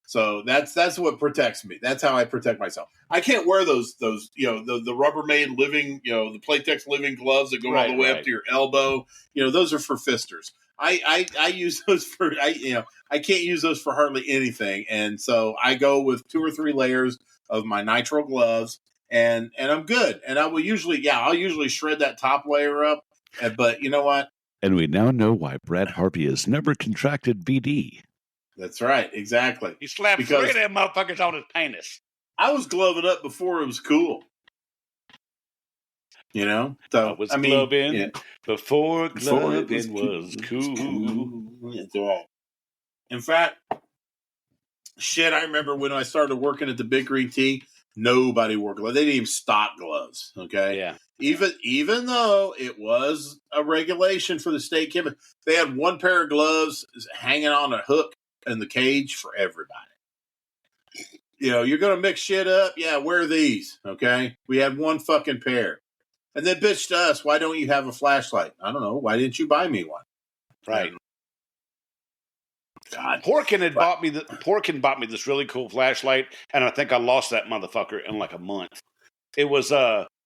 So that's what protects me. That's how I protect myself. I can't wear those the Rubbermaid living, the Playtex living gloves that go all the way up to your elbow. Those are for fisters. I use those for I can't use those for hardly anything, and so I go with 2 or 3 layers of my nitrile gloves. And I'm good. And I'll usually shred that top layer up. But you know what? And we now know why Brad Harvey has never contracted BD. That's right. Exactly. He slapped 3 of them motherfuckers on his penis. I was gloving up before it was cool. So I was gloving before gloving was cool. That's right. In fact, Shit, I remember when I started working at the Big Green Tea, nobody wore gloves. They didn't even stock gloves. Okay. Yeah. Even though it was a regulation for the state chemist, they had one pair of gloves hanging on a hook in the cage for everybody. You're going to mix shit up. Yeah, wear these. Okay. We had one fucking pair. And then bitch to us, why don't you have a flashlight? I don't know. Why didn't you buy me one? Right. God. Porkin bought me this really cool flashlight, and I think I lost that motherfucker in like a month. It was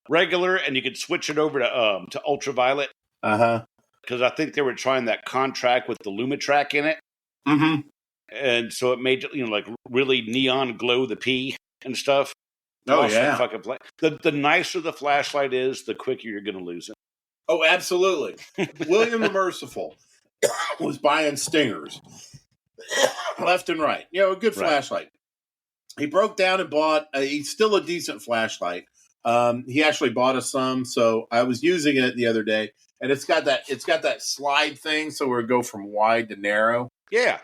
regular, and you could switch it over to ultraviolet. Because I think they were trying that contract with the Lumitrack in it. Mm-hmm. And so it made like really neon glow the pee and stuff. Oh yeah. Fucking the nicer the flashlight is, the quicker you're going to lose it. Oh, absolutely. William the Merciful was buying stingers left and right. A good flashlight. He broke down and bought he's still a decent flashlight. He actually bought us some, so I was using it the other day, and it's got that slide thing, so we go from wide to narrow. Yeah.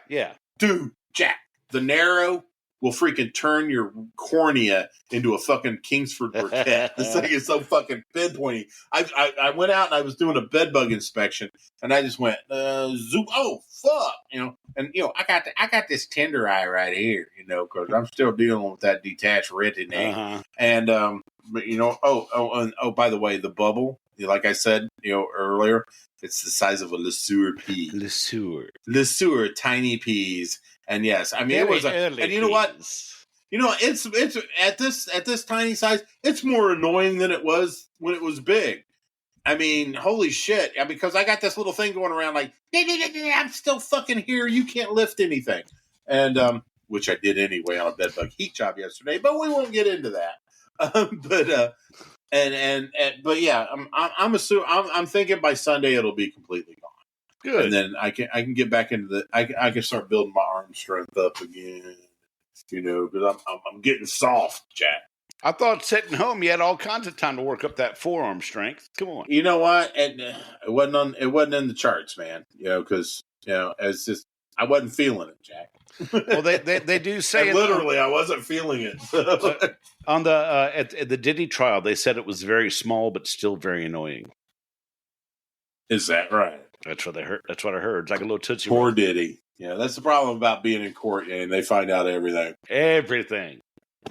Dude, Jack, the narrow will freaking turn your cornea into a fucking Kingsford briquette. This thing is so fucking pinpointy. I went out and I was doing a bed bug inspection, and I just went zoom. Oh fuck, and I got this tender eye right here, because I'm still dealing with that detached retina, and but by the way, the bubble, like I said, earlier, it's the size of a LeSueur pea. LeSueur, tiny peas. And yes, I mean, it was and you know what? It's at this tiny size, it's more annoying than it was when it was big. I mean, holy shit. Because I got this little thing going around like, I'm still fucking here. You can't lift anything. And, which I did anyway on a bedbug heat job yesterday, but we won't get into that. But yeah, I'm assuming, I'm thinking by Sunday it'll be completely gone. Good. And then I can get back into I can start building my arm strength up again, because I'm getting soft, Jack. I thought sitting home you had all kinds of time to work up that forearm strength. Come on. You know what? And it wasn't in the charts, man. Because it's just I wasn't feeling it, Jack. Well, they do say literally I wasn't feeling it. On the at the Diddy trial, they said it was very small but still very annoying. Is that right? That's what they heard. That's what I heard. It's like a little Tootsie Poor Roll. Diddy. Yeah, that's the problem about being in court, and they find out everything. Everything.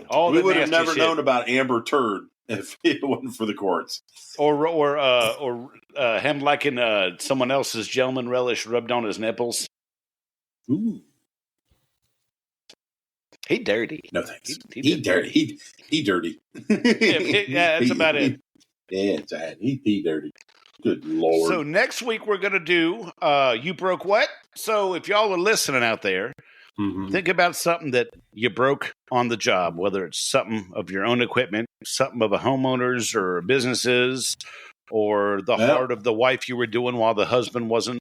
We would have never known about Amber Turd if it wasn't for the courts. Or him liking someone else's gentleman relish rubbed on his nipples. Ooh. He dirty. No thanks. He dirty. He dirty. Yeah, that's about it. Yeah, it's he dirty. Good Lord. So next week we're going to do You Broke What? So if y'all are listening out there, think about something that you broke on the job, whether it's something of your own equipment, something of a homeowner's or businesses, or the heart of the wife you were doing while the husband wasn't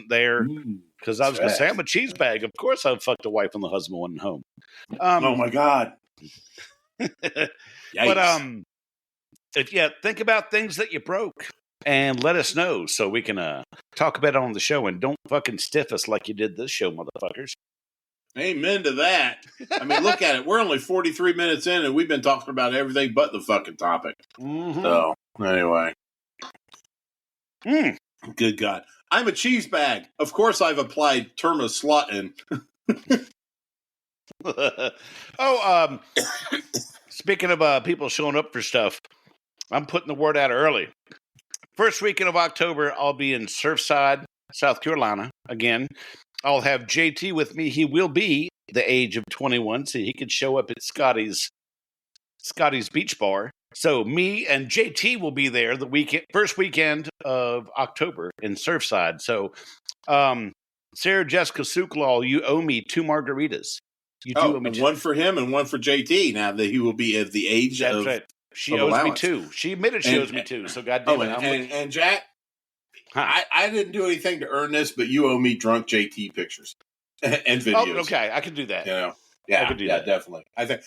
there. Because I was going to say, I'm a cheesebag. Of course I'd fuck the wife when the husband wasn't home. Oh, my God. But think about things that you broke. And let us know so we can talk about it on the show, and don't fucking stiff us like you did this show, motherfuckers. Amen to that. I mean, look at it. We're only 43 minutes in, and we've been talking about everything but the fucking topic. So, anyway. Good God. I'm a cheesebag. Of course I've applied termoslatin. Speaking of people showing up for stuff, I'm putting the word out early. First weekend of October, I'll be in Surfside, South Carolina. Again, I'll have JT with me. He will be the age of 21, so he can show up at Scotty's Beach Bar. So me and JT will be there the first weekend of October in Surfside. So, Sarah Jessica Suklal, you owe me 2 margaritas. You do owe me 2. One for him and one for JT. Now that he will be at the age That's of. right. She owes allowance. Me 2. She admitted she owes me 2. So goddamn it. And Jack, I didn't do anything to earn this, but you owe me drunk JT pictures and videos. Oh, okay, I can do that. Yeah, I could do that. Definitely. I think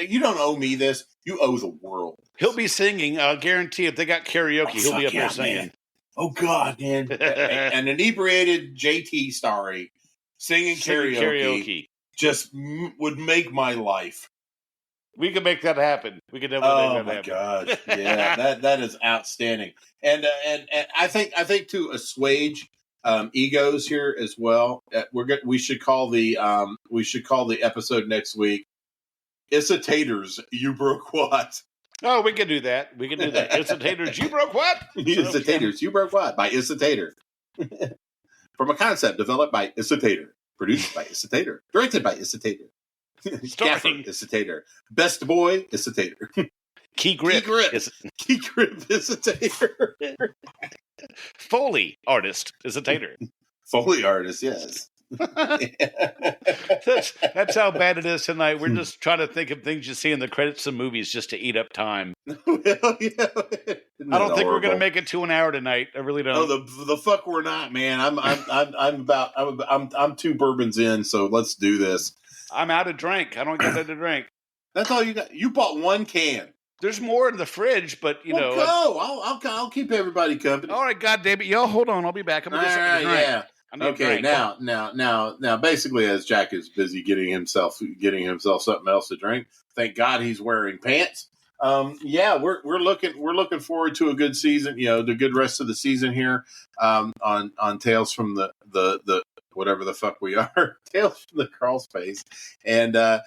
you don't owe me this. You owe the world. He'll be singing. I'll guarantee if they got karaoke, he'll be up there singing. Man. Oh God, man! An inebriated JT Starry singing karaoke. just would make my life. We can make that happen. We can definitely make that happen. Oh my gosh! Yeah, that is outstanding. And I think to assuage egos here as well, we should call the episode next week. It's a taters. You broke what? Oh, we can do that. We can do that. It's a taters. You broke what? It's a taters. You broke what? By It's a Tater. From a concept developed by It's a Tater, produced by It's a Tater, directed by It's a Tater. Gaffer, It's a Tater. Best boy, It's a Tater. Key grip. Key grip is a tater. Foley artist is a tater. Foley artist, yes. That's how bad it is tonight. We're just trying to think of things you see in the credits of movies just to eat up time. Well, yeah. I don't think we're going to make it to an hour tonight. I really don't. Oh, the fuck we're not, man. I'm 2 bourbons in, so let's do this. I'm out of drink. I don't get that to drink. That's all you got. You bought 1 can. There's more in the fridge, but you know. Go. I'll keep everybody company. All right, God damn it, yo, hold on. I'll be back. I'm gonna get something to drink. Yeah. Okay, now, basically, as Jack is busy getting himself something else to drink. Thank God he's wearing pants. We're looking forward to a good season. You know, the good rest of the season here. On Tales from the whatever the fuck we are, Tales from the Crawl Space, and I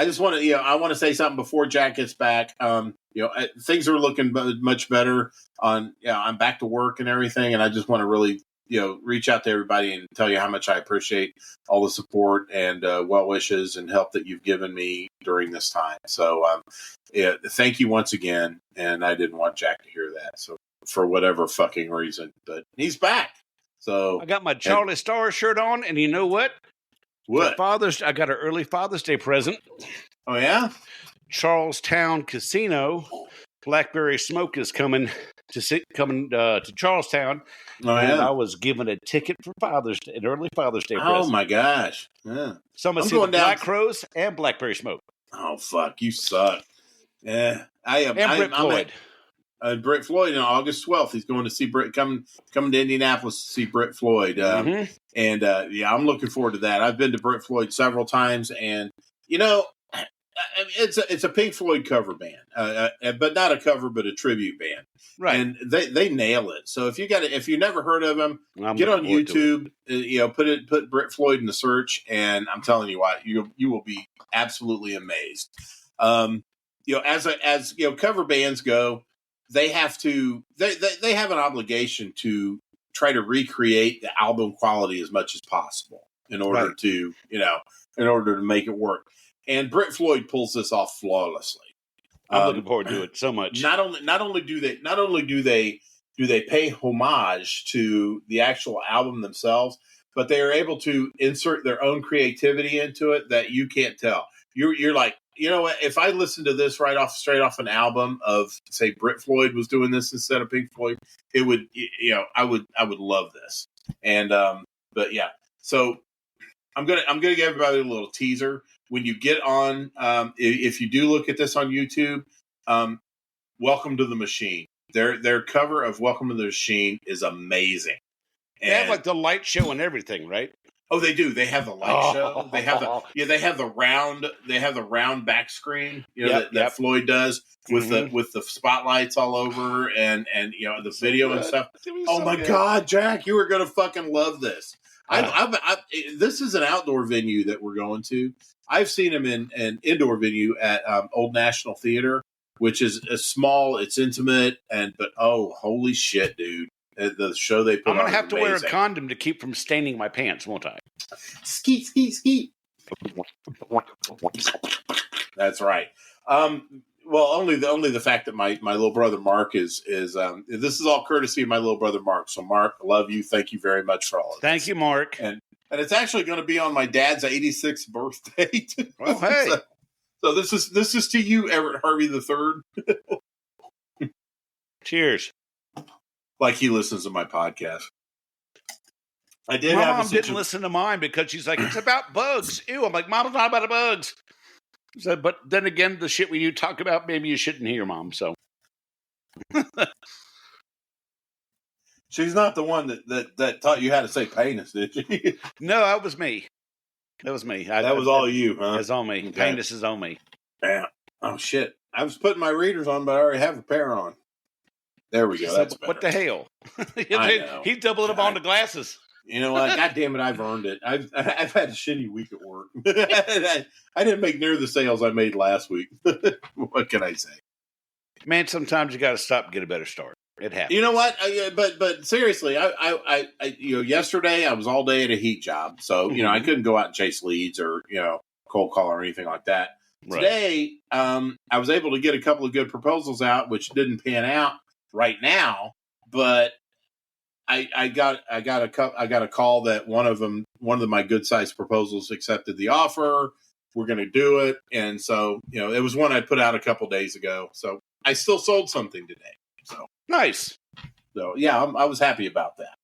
just want to, I want to say something before Jack gets back. Things are looking much better. I'm back to work and everything, and I just want to really, reach out to everybody and tell you how much I appreciate all the support and well wishes and help that you've given me during this time. So, thank you once again. And I didn't want Jack to hear that. So, for whatever fucking reason, but he's back. So I got my Charlie Star shirt on, and you know what? What? I got an early Father's Day present. Oh yeah, Charlestown Casino, Blackberry Smoke is coming to Charlestown. Oh and yeah, I was given a ticket for Father's Day, an early Father's Day oh present. my gosh, yeah. So I'm gonna see the Black Crows and Blackberry Smoke. Oh fuck, you suck. Yeah, I am. And Britt Floyd. Britt Floyd on August 12th. He's going to see Britt coming to Indianapolis to see Britt Floyd. And I'm looking forward to that. I've been to Britt Floyd several times, and it's a Pink Floyd cover band, but not a cover, but a tribute band. Right. And they nail it. So if you never heard of them, get on YouTube. Put Britt Floyd in the search, and I'm telling you what, you will be absolutely amazed. As cover bands go, they have to they have an obligation to try to recreate the album quality as much as possible in order to make it work. And Britt Floyd pulls this off flawlessly. I'm looking forward to it so much. Not only do they pay homage to the actual album themselves, but they are able to insert their own creativity into it that you can't tell. You're like, you know what? If I listened to this straight off an album of, say, Britt Floyd was doing this instead of Pink Floyd, it would, I would love this. And but yeah, so I'm gonna give everybody a little teaser. When you get on, if you do look at this on YouTube, Welcome to the Machine. Their cover of Welcome to the Machine is amazing. They have like the light show and everything, right? Oh, they do. They have the light show. They have the round back screen, that Floyd does with the spotlights all over and the video and stuff. Oh my God, Jack, you are gonna fucking love this. This is an outdoor venue that we're going to. I've seen him in an indoor venue at Old National Theater, which is small. It's intimate, but oh, holy shit, dude. The show they put on. I'm going to have to wear a condom to keep from staining my pants, won't I? Skeet, skeet, skeet. That's right. Well, only the fact that my little brother Mark is this is all courtesy of my little brother Mark. So Mark, I love you. Thank you very much for all of this. Thank you, Mark. And it's actually going to be on my dad's 86th birthday too. Oh, hey. So this is to you, Everett Harvey III. Cheers. Like he listens to my podcast. I did. My mom didn't listen to mine because she's like, it's about bugs. Ew. I'm like, Mom's not about the bugs. So, but then again, the shit you talk about, maybe you shouldn't hear, Mom. So, She's not the one that taught you how to say penis, did she? No, that was me. That was me. That was all you, huh? That's on me. Okay. Penis is on me. Yeah. Oh, shit. I was putting my readers on, but I already have a pair on. There we go. That's better. What the hell? I know. He's doubling up on the glasses. You know what? God damn it, I've earned it. I've had a shitty week at work. I didn't make near the sales I made last week. What can I say? Man, sometimes you got to stop and get a better start. It happens. You know what? But seriously, I yesterday I was all day at a heat job, so I couldn't go out and chase leads or cold call or anything like that. Right. Today, I was able to get a couple of good proposals out, which didn't pan out right now, but I got a call that one of my good sized proposals accepted the offer. We're going to do it, and so it was one I put out a couple days ago. So I still sold something today. So nice. So yeah, I was happy about that.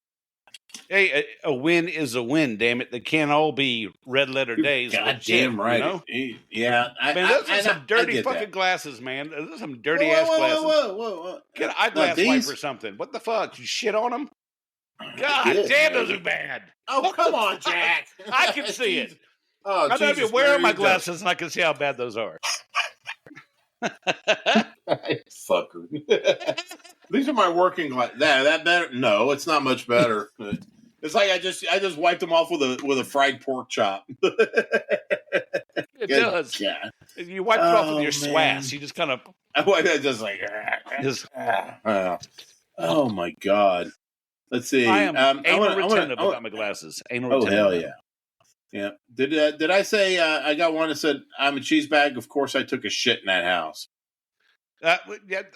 Hey, a win is a win. Damn it, they can't all be red letter days. God damn right. Yeah, man, those are some dirty fucking glasses, man. Those are some dirty ass glasses. Whoa. Get an eyeglass wipe or something. What the fuck? You shit on them? God damn, those are bad. Oh, come on, Jack. I can see it. Oh, I'm not even wearing my glasses, and I can see how bad those are. Fucker. These are my working glasses. That better? No, it's not much better. It's like I just wiped them off with a fried pork chop. It does. Yeah. You wiped it off with your swass. You just kind of. I just like. Oh my god. Let's see. I am anal retentive without my glasses. Anal retentive. Oh hell yeah. Yeah. Did I say I got one that said I'm a cheesebag? Of course, I took a shit in that house. Yeah,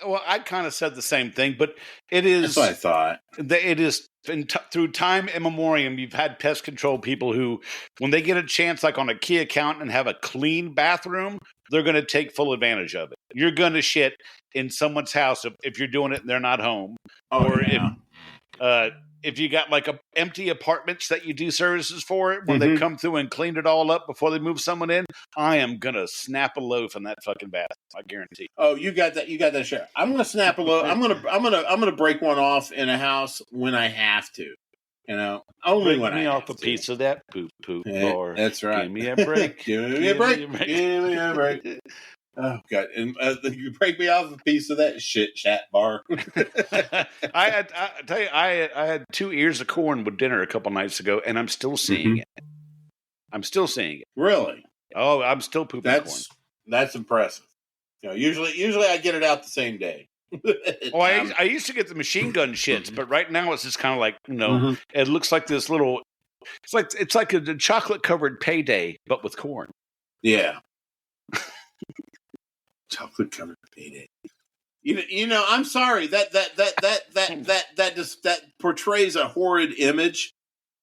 well, I kind of said the same thing, but it is. That's what I thought. It is through time immemorial. You've had pest control people who, when they get a chance, like on a key account, and have a clean bathroom, they're going to take full advantage of it. You're going to shit in someone's house if you're doing it and they're not home, if you got like empty apartments that you do services for, when they come through and clean it all up before they move someone in, I am gonna snap a loaf in that fucking bath. I guarantee. Oh, you got that? You got that shit. I'm gonna snap a loaf. I'm gonna break one off in a house when I have to. Only break when me I off a piece of that poop bar. That's right. Give me a break. Give me a break. Give me a break. Oh god! And you break me off a piece of that shit chat bar. I tell you, I had 2 ears of corn with dinner a couple nights ago, and I'm still seeing it. I'm still seeing it. Really? Oh, I'm still pooping corn. That's impressive. Usually I get it out the same day. I used to get the machine gun shits, but right now it's just kind of like it looks like this little. It's like a chocolate covered payday, but with corn. Yeah. Chocolate covered payday. I'm sorry that portrays a horrid image,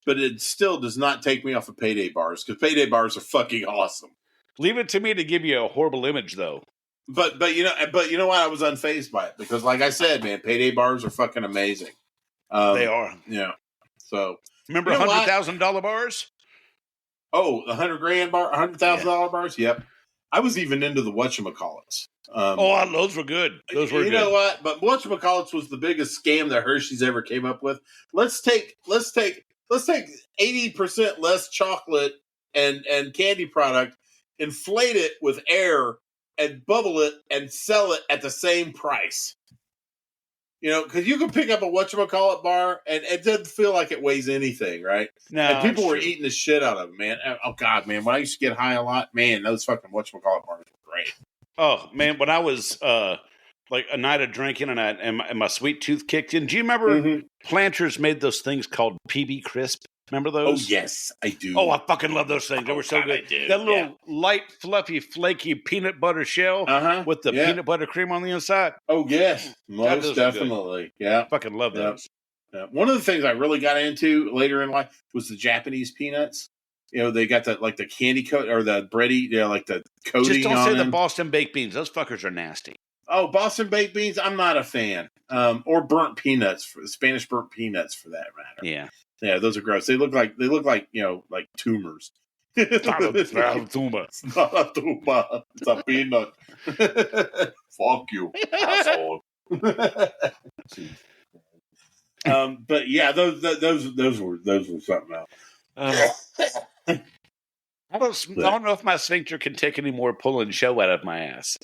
but it still does not take me off of payday bars, because payday bars are fucking awesome. Leave it to me to give you a horrible image, though. But you know what? I was unfazed by it, because, like I said, man, payday bars are fucking amazing. They are. Yeah. So remember $100,000 bars? Oh, the $100,000 bar, $100,000 bars. Yep. I was even into the whatchamacallits. Those were good. Those were good. You know what? But whatchamacallits was the biggest scam that Hershey's ever came up with. Let's take 80% less chocolate and candy product, inflate it with air, and bubble it and sell it at the same price. Because you can pick up a whatchamacallit bar and it doesn't feel like it weighs anything, right? No, and people were eating the shit out of them, man. Oh, God, man. When I used to get high a lot, man, those fucking whatchamacallit bars were great. Oh, man, when I was like a night of drinking and my sweet tooth kicked in, do you remember Planters made those things called PB Crisp? Remember those? Oh, yes, I do. Oh, I fucking love those things. They were so good. That little light, fluffy, flaky peanut butter shell with the peanut butter cream on the inside. Oh, yes. Most definitely. Yeah. I fucking love those. Yeah. One of the things I really got into later in life was the Japanese peanuts. They got like the candy coat or the bready, like the coating. Just don't say the Boston baked beans. Those fuckers are nasty. Oh, Boston baked beans, I'm not a fan. Or burnt peanuts, Spanish burnt peanuts for that matter. Yeah. Yeah, those are gross. They look like like tumors. It's not a tumor. It's not a tumor. It's a peanut. Fuck you, asshole. But yeah, those were something else. I don't know if my sphincter can take any more pulling show out of my ass.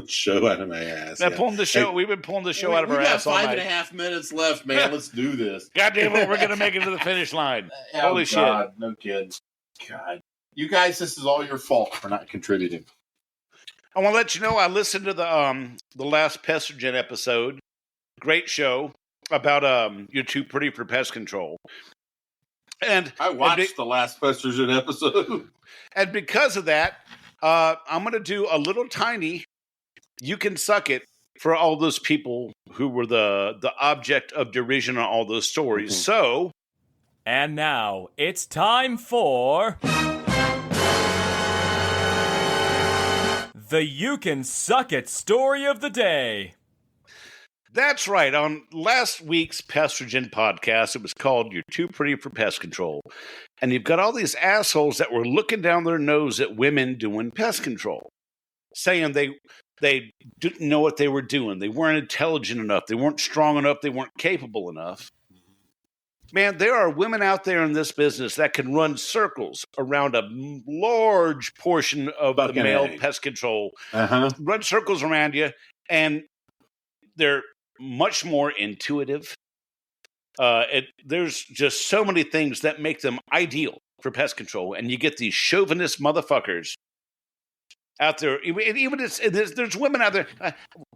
Show out of my ass. Now, pulling the show. We've been pulling the show out of our ass all night. We got 5.5 minutes left, man. Let's do this. God damn it, we're gonna make it to the finish line. Holy shit! No kidding. God, you guys, this is all your fault for not contributing. I want to let you know I listened to the last Pestogen episode. Great show about You're Too Pretty for Pest Control. And I watched the last Pestogen episode. And because of that, I'm going to do a little tiny You Can Suck It for all those people who were the object of derision on all those stories. Mm-hmm. So. And now it's time for the You Can Suck It story of the day. That's right. On last week's Pestogen podcast, it was called You're Too Pretty for Pest Control. And you've got all these assholes that were looking down their nose at women doing pest control, saying they didn't know what they were doing. They weren't intelligent enough. They weren't strong enough. They weren't capable enough. Man, there are women out there in this business that can run circles around a large portion of the male pest control. Run circles around you, and they're much more intuitive. There's just so many things that make them ideal for pest control, and you get these chauvinist motherfuckers out there. Even there's women out there.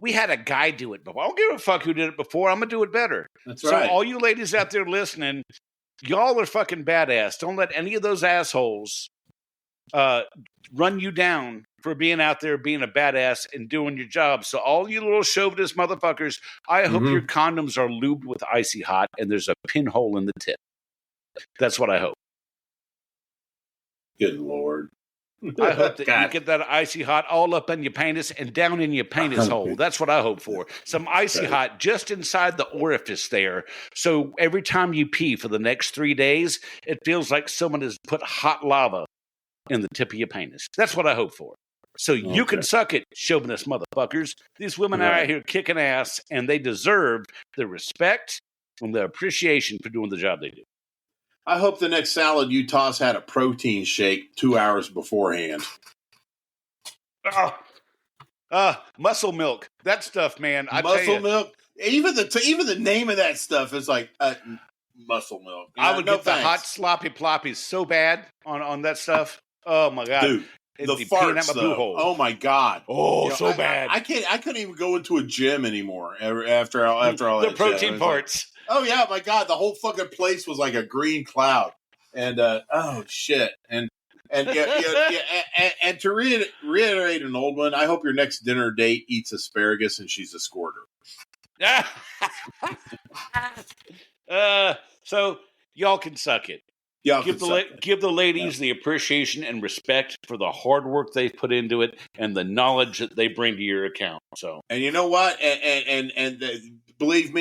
We had a guy do it before. I don't give a fuck who did it before. I'm gonna do it better. That's right. So all you ladies out there listening, y'all are fucking badass. Don't let any of those assholes run you down for being out there being a badass and doing your job. So all you little chauvinist motherfuckers, I hope your condoms are lubed with Icy Hot and there's a pinhole in the tip. That's what I hope. Good Lord. I hope that you get that Icy Hot all up in your penis and down in your penis hole. That's what I hope for. Some Icy Hot just inside the orifice there. So every time you pee for the next 3 days, it feels like someone has put hot lava in the tip of your penis. That's what I hope for. So you can suck it, chauvinist motherfuckers. These women are out here kicking ass, and they deserve the respect and the appreciation for doing the job they do. I hope the next salad you toss had a protein shake 2 hours beforehand. Muscle milk. That stuff, man. Muscle milk. Even the name of that stuff is like muscle milk. I would get the hot sloppy ploppies so bad on that stuff. Oh my god, dude. The farts, though. Oh my god! So bad. I couldn't even go into a gym anymore after all the that protein parts. Oh yeah, my god! The whole fucking place was like a green cloud, and oh shit! And to reiterate an old one, I hope your next dinner date eats asparagus and she's a squirter. So y'all can suck it. Give the ladies the appreciation and respect for the hard work they've put into it and the knowledge that they bring to your account. So, and you know what? And believe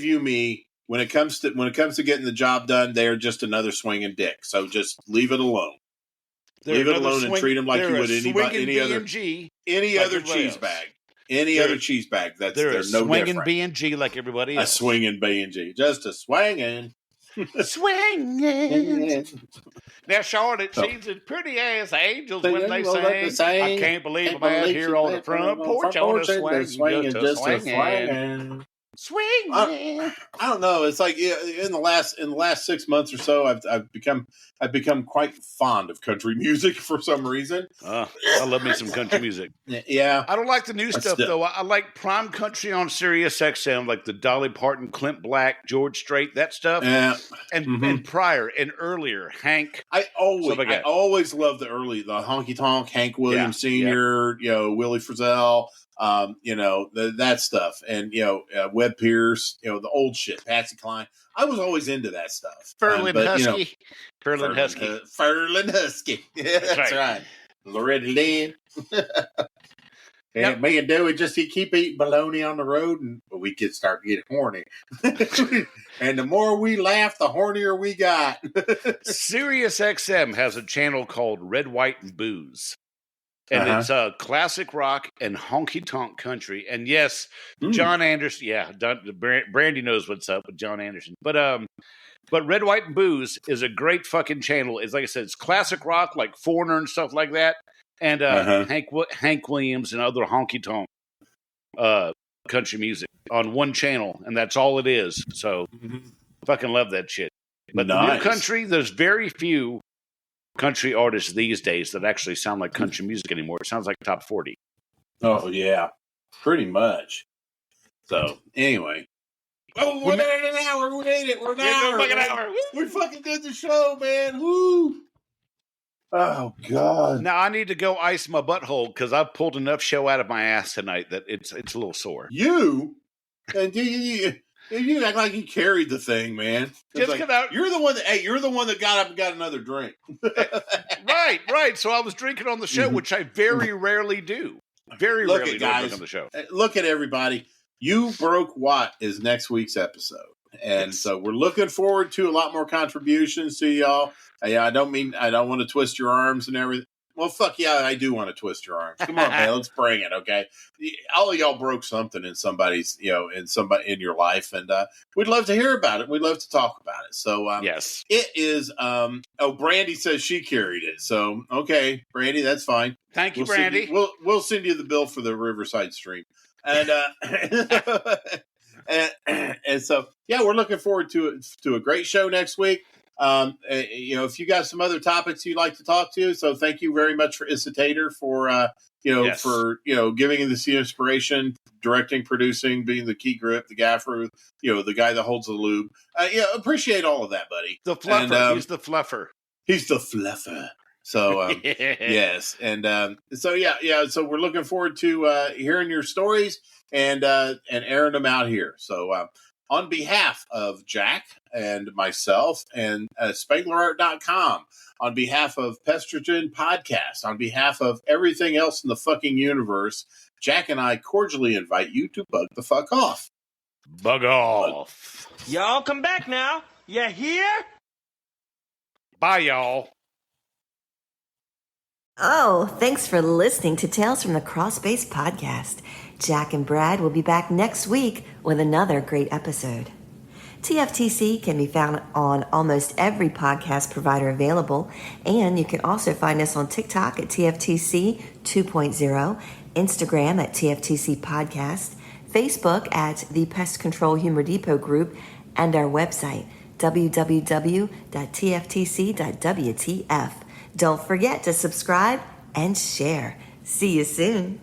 you me, when it comes to getting the job done, they're just another swinging dick. So just leave it alone. Leave it alone and treat them like you would any other cheese bag. Any other cheese bag. They're no swinging different. B&G like everybody else. A swinging B&G. Just a swinging. Swinging. Now, Charlotte, she's as pretty as angels when they sing. I can't believe I'm out here on the front porch on a swing. Just a swinging. Swinging. I don't know. It's like in the last 6 months or so, I've become quite fond of country music for some reason. I love me some country music. Yeah, I don't like the new stuff though. I like prime country on Sirius XM, like the Dolly Parton, Clint Black, George Strait, that stuff. Yeah, and prior and earlier, Hank. I always love the honky tonk, Hank Williams Sr., Willie Frizzell. That stuff, and Webb Pierce, the old shit, Patsy Cline. I was always into that stuff. Furlan Husky. Furlan Husky. That's right. Loretta Lynn. And me and Dewey just keep eating bologna on the road, and we could start getting horny. And the more we laugh, the hornier we got. Sirius XM has a channel called Red, White, and Booze. And it's classic rock and honky tonk country. And yes, John Anderson. Yeah, Brandy knows what's up with John Anderson. But Red, White, and Booze is a great fucking channel. It's like I said, it's classic rock, like Foreigner and stuff like that, and Hank Williams and other honky tonk country music on one channel, and that's all it is. So, fucking love that shit. But the new country, there's very few country artists these days that actually sound like country music anymore. It sounds like top 40. Oh yeah, pretty much. So anyway, we're at an hour. We made it. We're an hour. We fucking did the show, man. Woo! Oh God! Now I need to go ice my butthole because I've pulled enough show out of my ass tonight that it's a little sore. You act like you carried the thing, man. Just like, you're the one that. Hey, you're the one that got up and got another drink. Right. So I was drinking on the show, which I very rarely do. Very rarely do I drink on the show. Look at everybody. You Broke What is next week's episode. And so we're looking forward to a lot more contributions to y'all. I don't want to twist your arms and everything. Well, fuck yeah, I do want to twist your arms. Come on, man, let's bring it, okay? All of y'all broke something in somebody's, in your life, and we'd love to hear about it. We'd love to talk about it. So, yes, it is. Brandy says she carried it. So, okay, Brandy, that's fine. Thank you, Brandy. We'll send you the bill for the Riverside stream, and and so yeah, we're looking forward to a great show next week. If you got some other topics you'd like to talk to, so thank you very much for Isitator for giving us the inspiration, directing, producing, being the key grip, the gaffer, the guy that holds the lube. Appreciate all of that, buddy. The fluffer. And, he's the fluffer. He's the fluffer. So yes, and so we're looking forward to hearing your stories and airing them out here. So on behalf of Jack and myself and SpanglerArt.com, on behalf of Pestrogen Podcast, on behalf of everything else in the fucking universe, Jack and I cordially invite you to bug the fuck off. Bug off. Y'all come back now. You hear? Bye, y'all. Oh, thanks for listening to Tales from the Crossbase Podcast. Jack and Brad will be back next week with another great episode. TFTC can be found on almost every podcast provider available, and you can also find us on TikTok at TFTC 2.0, Instagram at TFTC Podcast, Facebook at the Pest Control Humor Depot Group, and our website, www.tftc.wtf. Don't forget to subscribe and share. See you soon.